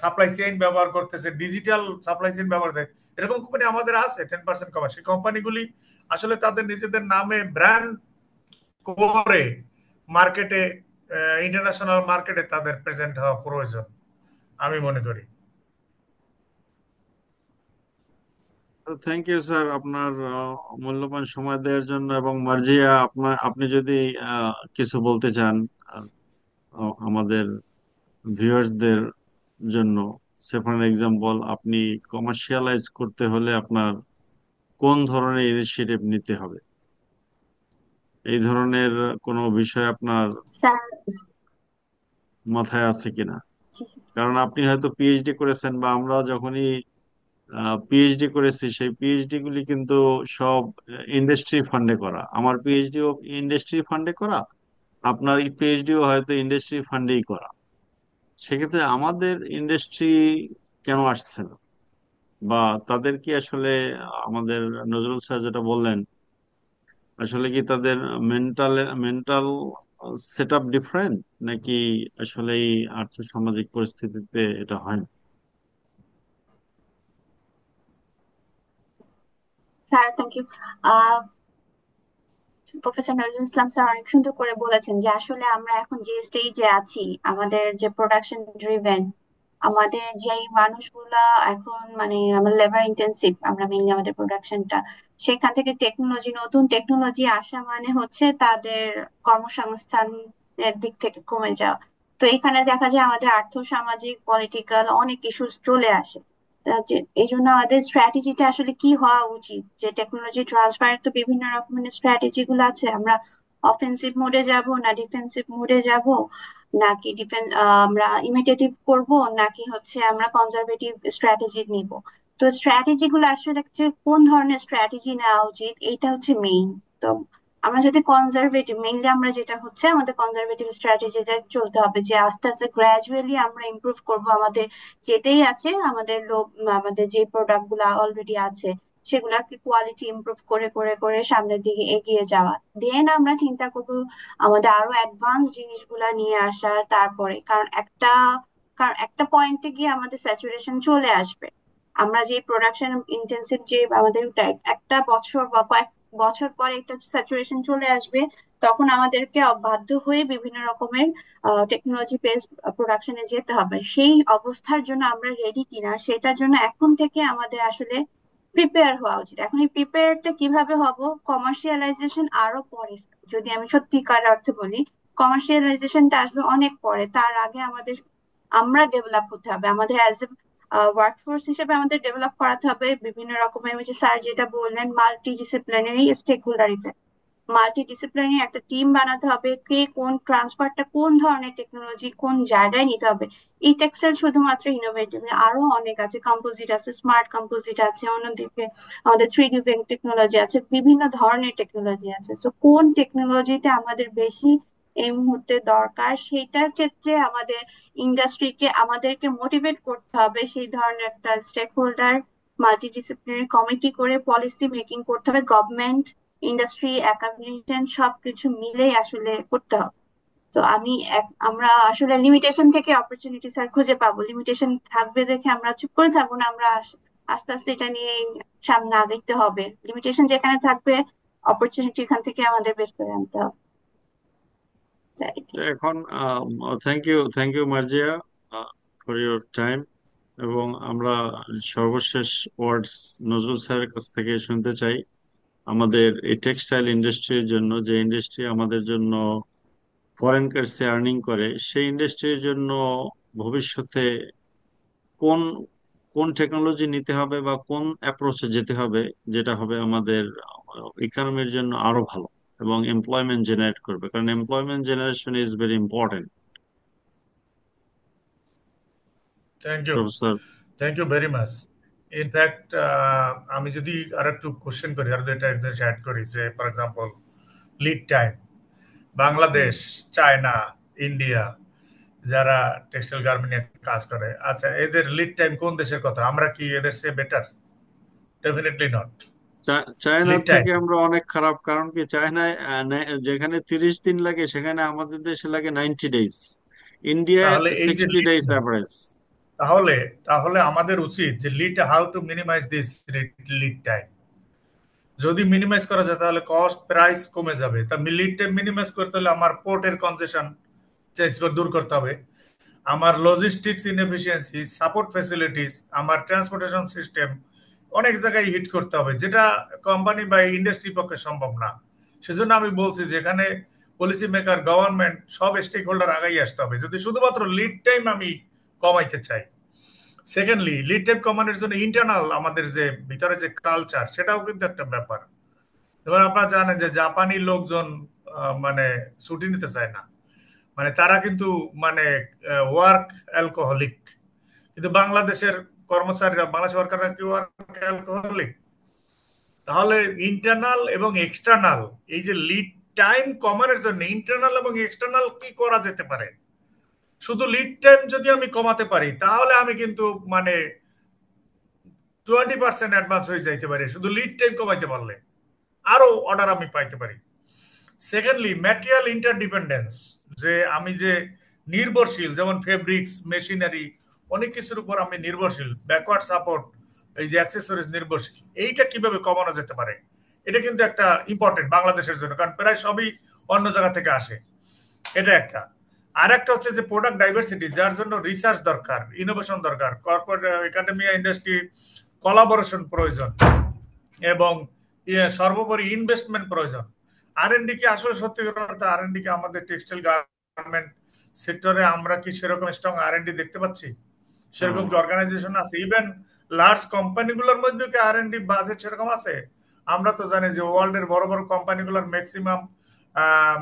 সাপ্লাই চেইন ব্যবহার করতেছে, ডিজিটাল সাপ্লাই চেইন ব্যবহার করে, এরকম কোম্পানি আমাদের আছে 10% কমা। সেই কোম্পানিগুলি আসলে তাদের নিজেদের নামে ব্র্যান্ড করে মার্কেটে, ইন্টারন্যাশনাল মার্কেটে তাদের প্রেজেন্ট হওয়া প্রয়োজন, আমি মনে করি। থ্যাংক ইউ স্যার, আপনার মূল্যবান সময় দেওয়ার জন্য। এবং মার্জিয়া, আপনি যদি কিছু বলতে চান আমাদের ভিউয়ার্সদের জন্য, সে ফর এক্সাম্পল, আপনি কমার্শিয়ালাইজ করতে হলে আপনার কোন ধরনের ইনিশিয়েটিভ নিতে হবে, এই ধরনের কোনো বিষয় আপনার স্যার, মাথায় আছে কিনা? জি, কারণ আপনি হয়তো পিএইচডি করেছেন, বা আমরা যখনই পিএইচডি করেছি সেই পিএইচডি গুলি কিন্তু সব ইন্ডাস্ট্রি ফান্ডে করা। আমার পিএইচডিও ইন্ডাস্ট্রি ফান্ডে করা, আপনার পিএইচডিও হয়তো ইন্ডাস্ট্রি ফান্ডেই করা। সেক্ষেত্রে আমাদের ইন্ডাস্ট্রি কেন আসছে না, বা তাদের কি আসলে আমাদের নজরুল স্যার যেটা বললেন, আসলে কি তাদের mental mental set up different, নাকি আসলে এই আর্থসামাজিক পরিস্থিতিতে এটা হয় না? Sir, thank you. Professor Nazrul Islam sir অনেক সুন্দর করে বলেছেন যে আসলে আমরা এখন যে স্টেজে আছি, আমাদের যে প্রোডাকশন ড্রিভেন, আমাদের যে মানুষগুলা এখন মানে আমরা লেবার ইন্টেন্সিভ, আমরা মেইনলি আমাদের প্রোডাকশনটা, সেখান থেকে টেকনোলজি, নতুন টেকনোলজি আসা মানে হচ্ছে তাদের কর্মসংস্থানের দিক থেকে কমে যাওয়া। তো এখানে দেখা যায় আমাদের আর্থসামাজিক পলিটিক্যাল অনেক ইস্যুস চলে আসে। এই জন্য আমাদের স্ট্র্যাটেজিটা আসলে কি হওয়া উচিত, যে টেকনোলজি ট্রান্সফার তো বিভিন্ন রকমের স্ট্র্যাটেজি গুলো আছে, আমরা অফেন্সিভ মোডে যাব না ডিফেন্সিভ মোডে যাব, নাকি আমরা ইমিটেটিভ করব, নাকি হচ্ছে আমরা কনজারভেটিভ স্ট্র্যাটেজি নিব। তো স্ট্র্যাটেজি গুলো আসলে হচ্ছে কোন ধরনের স্ট্র্যাটেজি নেওয়া উচিত, এইটা হচ্ছে মেইন। তো আমরা যদি কনজারভেটিভ, মেইনলি আমরা যেটা হচ্ছে আমাদের কনজারভেটিভ স্ট্র্যাটেজিতে চলতে হবে, যে আস্তে আস্তে গ্রাজুয়ালি আমরা ইমপ্রুভ করব আমাদের যেটাই আছে, আমাদের আমাদের যে প্রোডাক্ট গুলা অলরেডি আছে সেগুলাকে কোয়ালিটি ইমপ্রুভ করে করে করে সামনের দিকে এগিয়ে যাওয়া। দেন আমরা চিন্তা করবো আমাদের আরো অ্যাডভান্স জিনিসগুলা নিয়ে আসা তারপরে। কারণ একটা পয়েন্টে গিয়ে আমাদের স্যাচুরেশন চলে আসবে। আমরা যে প্রোডাকশন ইন্টেন্সিভ যে আমাদের একটা বছর বা কয়েক বছর পরে একটা স্যাচুরেশন চলে আসবে, তখন আমাদেরকে বাধ্য হয়ে বিভিন্ন রকমের টেকনোলজি বেসড প্রোডাকশনে যেতে হবে। সেই অবস্থার জন্য আমরা রেডি কিনা সেটার জন্য এখন থেকে আমাদের আসলে প্রিপেয়ার হওয়া উচিত। এখন এই প্রিপেয়ারটা কিভাবে হব, কমার্শিয়ালাইজেশন আরো পরে। যদি আমি সত্যিকার অর্থে বলি, কমার্শিয়ালাইজেশনটা আসবে অনেক পরে, তার আগে আমরা ডেভেলপ হতে হবে। আমাদের অ্যাজ এ ওয়ার্কফোর্স হিসেবে আমাদের ডেভেলপ করাতে হবে বিভিন্ন রকমের, ওই যে স্যার যেটা বললেন, multidisciplinary stakeholder, multidisciplinary একটা টিম বানাতে হবে। কে কোন ট্রান্সফারটা কোন ধরনের টেকনোলজি কোন জায়গায় নিতে হবে। এই টেক্সটাইল শুধুমাত্র ইনোভেটিভ, আরো অনেক আছে, কম্পোজিট আছে, স্মার্ট কম্পোজিট আছে, অন্যদিকে আমাদের 3D টেকনোলজি আছে, বিভিন্ন ধরনের টেকনোলজি আছে। তো কোন টেকনোলজিতে আমাদের বেশি এই মুহূর্তে দরকার, সেটার ক্ষেত্রে আমাদের ইন্ডাস্ট্রিকে আমাদেরকে মোটিভেট করতে হবে। সেই ধরনের একটা স্টেক হোল্ডার মাল্টিডিসিপ্লিনারি কমিটি করে পলিসি মেকিং করতে হবে। গভর্নমেন্ট, ইন্ডাস্ট্রি, অ্যাকাডেমিশিয়ান সবকিছু মিলেই আসলে করতে হবে। তো আমরা আসলে লিমিটেশন থেকে অপরচুনিটি স্যার খুঁজে পাবো। লিমিটেশন থাকবে দেখে আমরা চুপ করে থাকবো না, আমরা আস্তে আস্তে এটা নিয়ে সামনে আগাইতে হবে। লিমিটেশন যেখানে থাকবে, অপরচুনিটি এখান থেকে আমাদের বের করে আনতে হবে। তাই। এখন thank you Marzia for your time. এবং আমরা সর্বশেষ ওয়ার্ডস নজরুল স্যারের কাছ থেকে শুনতে চাই, আমাদের এই টেক্সটাইল ইন্ডাস্ট্রির জন্য, যে ইন্ডাস্ট্রি আমাদের জন্য ফরেন কারেন্সি আর্নিং করে, সেই ইন্ডাস্ট্রির জন্য ভবিষ্যতে কোন কোন টেকনোলজি নিতে হবে বা কোন অ্যাপ্রোচে যেতে হবে, যেটা হবে আমাদের ইকোনমির জন্য আরো ভালো এবং এমপ্লয়মেন্ট জেনারেট করবে, কারণ employment generation is very important. Thank you, professor. Thank you very much. In fact আমি যদি আর একটু কোশ্চেন করি, আর দুইটা অ্যাড করি, যে for example lead time, Bangladesh, China, India, যারা টেক্সটাইল গার্মেন্ট নিয়ে কাজ করে, আচ্ছা এদের লিড টাইম কোন দেশের কথা? আমরা কি এদের চেয়ে বেটার? Definitely not. চায়নার লিড টাইম, থেকে আমরা অনেক খারাপ, কারণ কি চায়নায় যেখানে 30 দিন লাগে সেখানে আমাদের দেশে লাগে 90 ডেজ, ইন্ডিয়ায় তাহলে এই যে 60 ডেজ অ্যাভারেজ। তাহলে তাহলে আমাদের উচিত যে how to minimize this lead time. যদি মিনিমাইজ করা যায় তাহলে কস্ট প্রাইস কমে যাবে। তা লিড টাইম মিনিমাইজ করতে হলে আমার পোর্টের কনজেশন দূর করতে হবে, আমার লজিস্টিক্স ইনএফিসিয়েন্সি, সাপোর্ট ফ্যাসিলিটিস, আমার ট্রান্সপোর্টেশন সিস্টেম অনেক জায়গায় হিট করতে হবে, যেটা কোম্পানি বা ইন্ডাস্ট্রির পক্ষে সম্ভব না। সেজন্য আমি বলছি যে এখানে পলিসি মেকার, গভর্নমেন্ট, সব স্টেক হোল্ডার আগাই আসতে হবে যদি শুধুমাত্র লিড টাইম আমি কমাইতে চাই। সেকেন্ডলি, লিড টাইম কমানোর জন্য ইন্টারনাল আমাদের যে ভিতরে যে কালচার, সেটাও কিন্তু একটা ব্যাপার। এবার আপনারা জানেন যে জাপানি লোকজন মানে ছুটি নিতে চায় না, মানে তারা কিন্তু মানে ওয়ার্ক অ্যালকোহলিক। কিন্তু বাংলাদেশের কর্মচারীরা, বাংলাদেশ ওয়ার্কাররা কি ওয়ার্ক অ্যালকোহলিক? তাহলে ইন্টারনাল এবং এক্সটার্নাল, এই যে লিড টাইম কমানোর জন্য ইন্টারনাল এবং এক্সটার্নাল কি করা যেতে পারে? শুধু লিড টাইম যদি আমি কমাতে পারি তাহলে আমি কিন্তু মানে 20% অ্যাডভান্স হয়ে যাইতে পারে শুধু লিড টাইম কমাইতে পারলে, আরো অর্ডার আমি পাইতে পারি। সেকেন্ডলি, ম্যাটেরিয়াল ইন্টারডিপেন্ডেন্স, যে আমি যে নির্ভরশীল, যেমন ফেব্রিক্স, মেশিনারি, অনেক কিছুর উপর আমি নির্ভরশীল, ব্যাকওয়ার্ড সাপোর্ট, এই যে অ্যাক্সেসরিজ নির্ভরশীল, এইটা কিভাবে কমানো যেতে পারে? এটা কিন্তু একটা ইম্পর্টেন্ট বাংলাদেশের জন্য, কারণ প্রায় সবই অন্য জায়গা থেকে আসে। এটা একটা। আর একটা হচ্ছে যে প্রোডাক্ট ডাইভার্সিটি, যার জন্য রিসার্চ দরকার, ইনোভেশন দরকার, কর্পোরেট একাডেমিয়া, ইন্ডাস্ট্রি কোলাবোরেশন প্রয়োজন, এবং সর্বোপরি ইনভেস্টমেন্ট প্রয়োজন। আর&ডি কি আসলে সত্যিকার অর্থে আর&ডি কি আমাদের টেক্সটাইল গার্মেন্ট সেক্টরে আমরা কি সেরকম স্ট্রং আর&ডি দেখতে পাচ্ছি? সেরকম কি অর্গানাইজেশন আছে? ইভেন লার্জ কোম্পানিগুলোর মধ্যে কি আর&ডি বাজেট সেরকম আছে? আমরা তো জানি যে ওয়ার্ল্ডের বড় বড় কোম্পানিগুলোর ম্যাক্সিমাম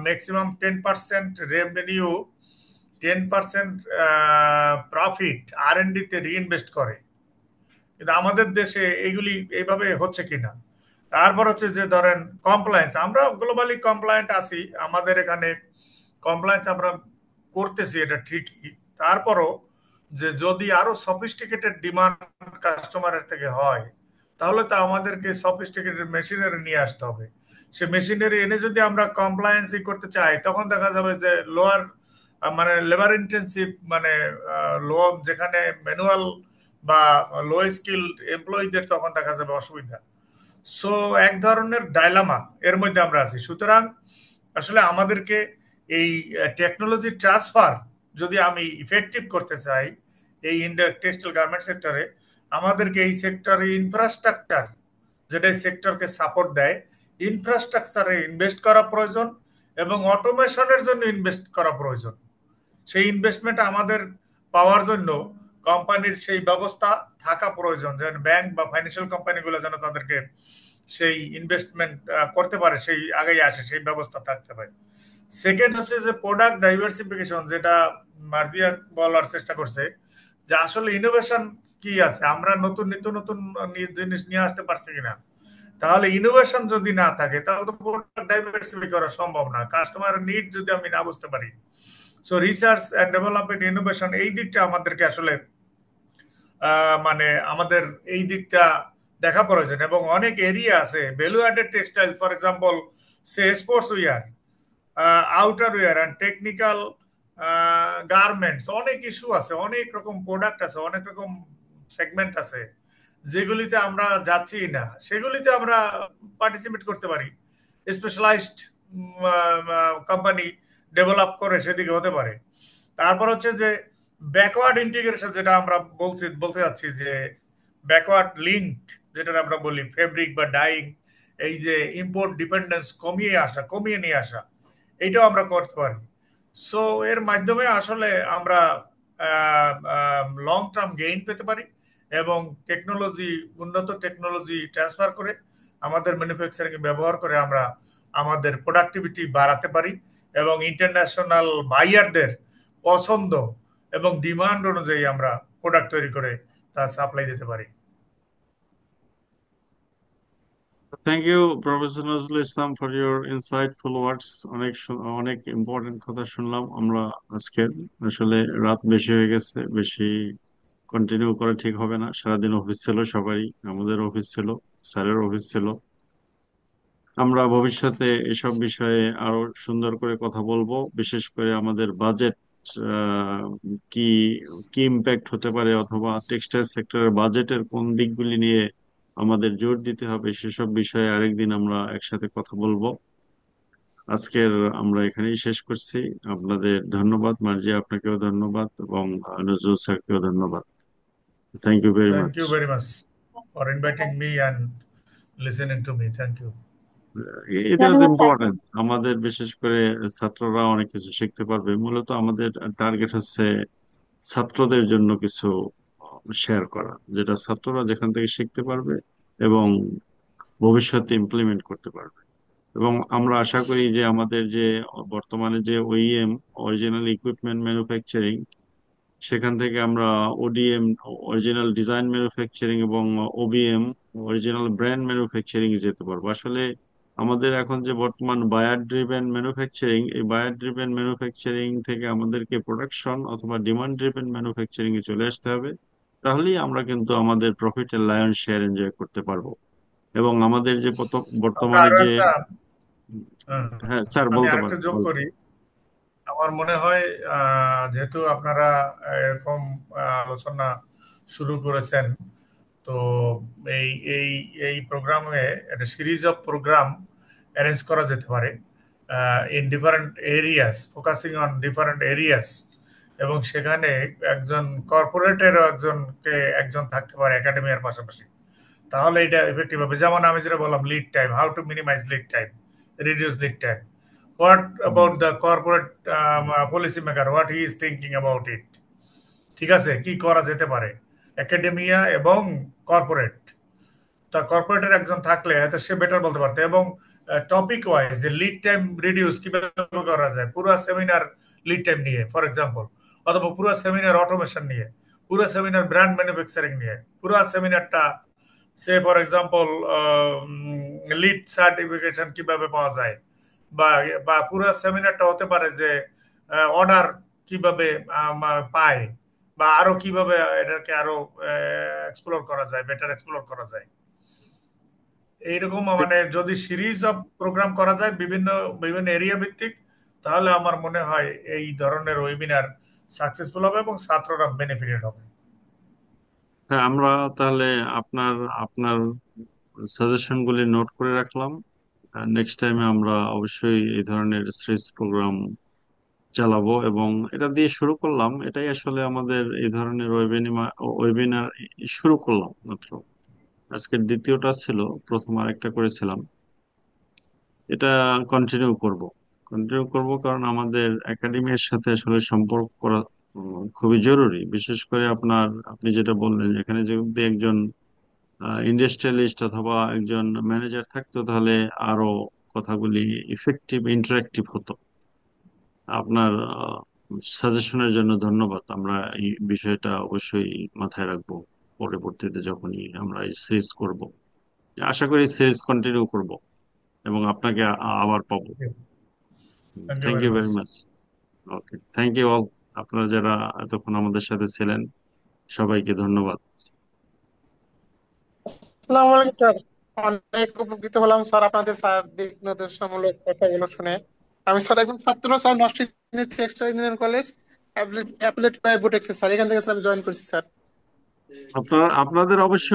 ম্যাক্সিমাম 10% রেভিনিউ, 10% প্রফিট আর&ডি তে রিইনভেস্ট করে। কিন্তু আমাদের দেশে এগুলি এইভাবে হচ্ছে কিনা? তারপর হচ্ছে যে ধরেন কমপ্লায়েন্স, আমরা গ্লোবালি কমপ্লায়েন্ট আছি, আমাদের এখানে কমপ্লায়েন্স আমরা করতেছি, এটা ঠিকই। তারপরও যে যদি আরো সফিস্টিকেটেড ডিমান্ড কাস্টমারের থেকে হয়, তাহলে তো আমাদেরকে সফিস্টিকেটেড মেশিনারি নিয়ে আসতে হবে। সে মেশিনারি এনে যদি আমরা কমপ্লায়েন্সই করতে চাই, তখন দেখা যাবে যে লোয়ার মানে লেবার ইন্টেন্সিভ, মানে লো, যেখানে ম্যানুয়াল বা লো স্কিল এমপ্লয়ীদের তখন দেখা যাবে অসুবিধা। সো এক ধরনের ডাইলামা এর মধ্যে আমরা আছি। সুতরাং আসলে আমাদেরকে এই টেকনোলজি ট্রান্সফার যদি আমি ইফেক্টিভ করতে চাই এই টেক্সটাইল গার্মেন্ট সেক্টরে, আমাদেরকে এই সেক্টরে ইনফ্রাস্ট্রাকচার, যেটা এই সেক্টরকে সাপোর্ট দেয়, ইনফ্রাস্ট্রাকচারে ইনভেস্ট করা প্রয়োজন এবং অটোমেশনের জন্য ইনভেস্ট করা প্রয়োজন। সেই ইনভেস্টমেন্ট আমাদের পাওয়ার জন্য কোম্পানির সেই ব্যবস্থা থাকা প্রয়োজন, যেন ব্যাংক বা ফাইন্যান্সিয়াল কোম্পানিগুলো যেন তাদেরকে সেই ইনভেস্টমেন্ট করতে পারে, সেই আগেই আসে, সেই ব্যবস্থা থাকতে পারে। সেকেন্ড হচ্ছে যে প্রোডাক্ট ডাইভার্সিফিকেশন, যেটা মার্জিয়া বলার চেষ্টা করছে, যে আসলে ইনোভেশন কি আছে, আমরা নতুন নিত্য নতুন জিনিস নিয়ে আসতে পারছি কিনা। তাহলে ইনোভেশন যদি না থাকে তাহলে তো প্রোডাক্ট ডাইভার্সিফাই করা সম্ভব না, কাস্টমার নিড যদি আমি না বুঝতে পারি। So research and development innovation এই দিকটা আমাদেরকে আসলে মানে আমাদের এই দিকটা দেখা প্রয়োজন। এবং অনেক এরিয়া আছে value added textile, for example say sportswear, outerwear and technical garments, অনেক ইস্যু আছে, অনেক রকম প্রোডাক্ট আছে, অনেক রকম সেগমেন্ট আছে যেগুলিতে আমরা যাচ্ছি না, সেগুলিতে আমরা পার্টিসিপেট করতে পারি। স্পেশালাইজড কোম্পানি ডেভেলপ করে সেদিকে হতে পারে। তারপর হচ্ছে যে ব্যাকওয়ার্ড ইন্টিগ্রেশন, যেটা আমরা বলতে যাচ্ছি যে ব্যাকওয়ার্ড লিঙ্ক, যেটা আমরা বলি ফেব্রিক বা ডাইং, এই যে ইম্পোর্ট ডিপেন্ডেন্স কমিয়ে নিয়ে আসা, এইটাও আমরা করতে পারি। সো এর মাধ্যমে আসলে আমরা লং টার্ম গেইন পেতে পারি এবং উন্নত টেকনোলজি ট্রান্সফার করে আমাদের ম্যানুফ্যাকচারিং ব্যবহার করে আমরা আমাদের প্রোডাক্টিভিটি বাড়াতে পারি এবং ইন্টারন্যাশনাল বায়ারদের পছন্দ এবং ডিমান্ড অনুযায়ী আমরা প্রোডাক্ট তৈরি করে তার সাপ্লাই দিতে পারি। Thank you professor Nazrul Islam for your insightful words. অনেক ইম্পর্টেন্ট কথা শুনলাম আমরা আজকে। আসলে রাত বেশি হয়ে গেছে, বেশি কন্টিনিউ করা ঠিক হবে না। সারাদিন অফিস ছিল সবারই, আমাদের অফিস ছিল, স্যারের অফিস ছিল। আমরা ভবিষ্যতে এসব বিষয়ে আরো সুন্দর করে কথা বলবো, বিশেষ করে আমাদের বাজেট কি কি ইম্প্যাক্ট হতে পারে, অথবা টেক্সটাইল সেক্টরের বাজেটের কোন দিকগুলি নিয়ে আমাদের জোর দিতে হবে, সেসব বিষয়ে আরেকদিন আমরা একসাথে কথা বলবো। আজকের আমরা এখানেই শেষ করছি। আপনাদের ধন্যবাদ, মার্জিয়া আপনাকেও ধন্যবাদ, এবং নজরুল স্যারকেও ধন্যবাদ। Thank you very thank much. You very much for inviting me and listening to me. Thank you. It was ধন্যবাদ স্যার। ইম্পর্টেন্ট। আমাদের বিশেষ করে ছাত্ররা অনেক কিছু শিখতে পারবে। মূলত আমাদের টার্গেট হচ্ছে ছাত্রদের জন্য কিছু শেয়ার করা, যেটা ছাত্ররা যেখান থেকে শিখতে পারবে এবং ভবিষ্যতে ইমপ্লিমেন্ট করতে পারবে। এবং আমরা আশা করি যে আমাদের যে বর্তমানে যে ওইএম, অরিজিনাল ইকুইপমেন্ট ম্যানুফ্যাকচারিং, সেখান থেকে আমরা ওডিএম, অরিজিনাল ডিজাইন ম্যানুফ্যাকচারিং, এবং ওবিএম, অরিজিনাল ব্র্যান্ড ম্যানুফ্যাকচারিং এ যেতে পারবো। আসলে আমাদের এখন যে বর্তমান বায়ার ড্রিভেন ম্যানুফ্যাকচারিং, এই বায়ার ড্রিভেন ম্যানুফ্যাকচারিং থেকে আমাদেরকে প্রোডাকশন অথবা ডিমান্ড ড্রিভেন ম্যানুফ্যাকচারিং এ চলে আসতে হবে। তাহলেই আমরা কিন্তু আমাদের প্রফিটের লায়ন শেয়ার এনজয় করতে পারবো। এবং আমাদের যে আমরা বর্তমানে আরো যে, একটা আহ, হ্যাঁ স্যার আমি বলতে আরেকটা পারেন, যোগ বলুন। করি। আমার মনে হয় যেহেতু আপনারা এরকম আলোচনা শুরু করেছেন, তো এই এই এই প্রোগ্রামে একটা সিরিজ অফ প্রোগ্রাম অ্যারেঞ্জ করা যেতে পারে in different areas, focusing on different areas. এবং সেখানে একজন কর্পোরেটেরও একজন থাকতে পারে একাডেমিয়ার পাশাপাশি। তাহলে এটা এফেক্টিভ হবে। যেমন আমি যেটা বললাম, lead time, how to minimize lead time, reduce lead time. What about the corporate policy maker, what he is thinking about it. ঠিক আছে, কি করা যেতে পারে একাডেমিয়া এবং কর্পোরেট। তা কর্পোরেটের একজন থাকলে হয়তো সে বেটার বলতে পারতো। এবং টপিক ওয়াইজ যে লিড টাইম রিডিউস কিভাবে করা যায়, পুরো সেমিনার লিড টাইম নিয়ে ফর এক্সাম্পল, অথবা পুরো সেমিনার অটোমেশন নিয়ে, পুরো সেমিনার ব্র্যান্ড ম্যানুফ্যাকচারিং নিয়ে, পুরো সেমিনারটা সে ফর এক্সাম্পল লিড সার্টিফিকেশন কিভাবে পাওয়া যায়, বা বা পুরো সেমিনারটা হতে পারে যে অর্ডার কিভাবে পায়, বা আরো কিভাবে এটাকে আরো এক্সপ্লোর করা যায়, বেটার এক্সপ্লোর করা যায়। এইরকম মানে যদি সিরিজ অফ প্রোগ্রাম করা যায় বিভিন্ন বিভিন্ন এরিয়া ভিত্তিক, তাহলে আমার মনে হয় এই ধরনের ওয়েবিনার সাকসেসফুল হবে এবং ছাত্ররা বেনিফিটেড হবে। হ্যাঁ, আমরা তাহলে আপনার আপনার সাজেশনগুলি নোট করে রাখলাম। নেক্সট টাইমে আমরা অবশ্যই এই ধরনের সিরিজ প্রোগ্রাম চালাবো, এবং এটা দিয়ে শুরু করলাম। এটাই আসলে আমাদের এই ধরনের ওয়েবিনার শুরু করলাম মাত্র। আজকের দ্বিতীয়টা ছিল, প্রথম আরেকটা করেছিলাম। এটা কন্টিনিউ করব কারণ আমাদের একাডেমির সাথে আসলে সম্পর্ক করা খুবই জরুরি। বিশেষ করে আপনি যেটা বললেন, এখানে যদি একজন ইন্ডাস্ট্রিয়ালিস্ট অথবা একজন ম্যানেজার থাকতো, তাহলে আরো কথাগুলি ইফেক্টিভ, ইন্টারেক্টিভ হতো। আপনার সাজেশনের জন্য ধন্যবাদ। আমরা এই বিষয়টা অবশ্যই মাথায় রাখবো পরবর্তীতে যখনই আমরা এই সিরিজ করব। আশা করি সিরিজ কন্টিনিউ করব এবং আপনাকে আবার পাবো। Thank you thank very you much. Very much. Okay, thank you all. আপনারা যারা এতক্ষণ আমাদের সাথে ছিলেন সবাইকে ধন্যবাদ। আসসালামু আলাইকুম স্যার। অনেক উপকৃত হলাম স্যার আপনাদের স্যার দিক নির্দেশনামূলক কথাগুলো শুনে। আমি স্যার একজন ছাত্র sir, Narsingdi textile engineering college, applied biotex sir, এখান থেকে স্যার আমি জয়েন করছি স্যার। আপনাদের অবশ্য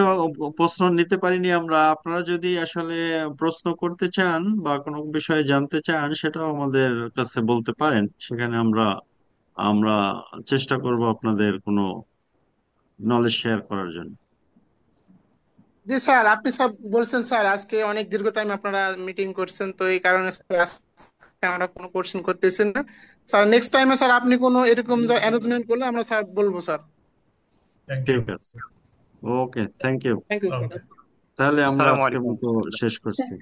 প্রশ্ন নিতে পারিনি আমরা। আপনারা যদি আসলে প্রশ্ন করতে চান বা কোনো বিষয়ে জানতে চান সেটাও আমাদের কাছে বলতে পারেন, সেখানে আমরা আমরা চেষ্টা করব আপনাদের কোনো নলেজ শেয়ার করার জন্য। জি স্যার, আপনি স্যার বলছেন স্যার আজকে অনেক দীর্ঘ টাইম আপনারা মিটিং করছেন, তো এই কারণে স্যার আজকে আমরা কোনো কোশ্চেন করতেছি না স্যার। নেক্সট টাইমে স্যার আপনি কোনো এরকম অ্যারেঞ্জমেন্ট করলে আমরা স্যার বলবো স্যার। Thank ঠিক you. আছে, okay, thank you. Thank you sir. Okay. তাহলে আমরা আসসালামু আজকের আলাইকুম। মতো শেষ করছি।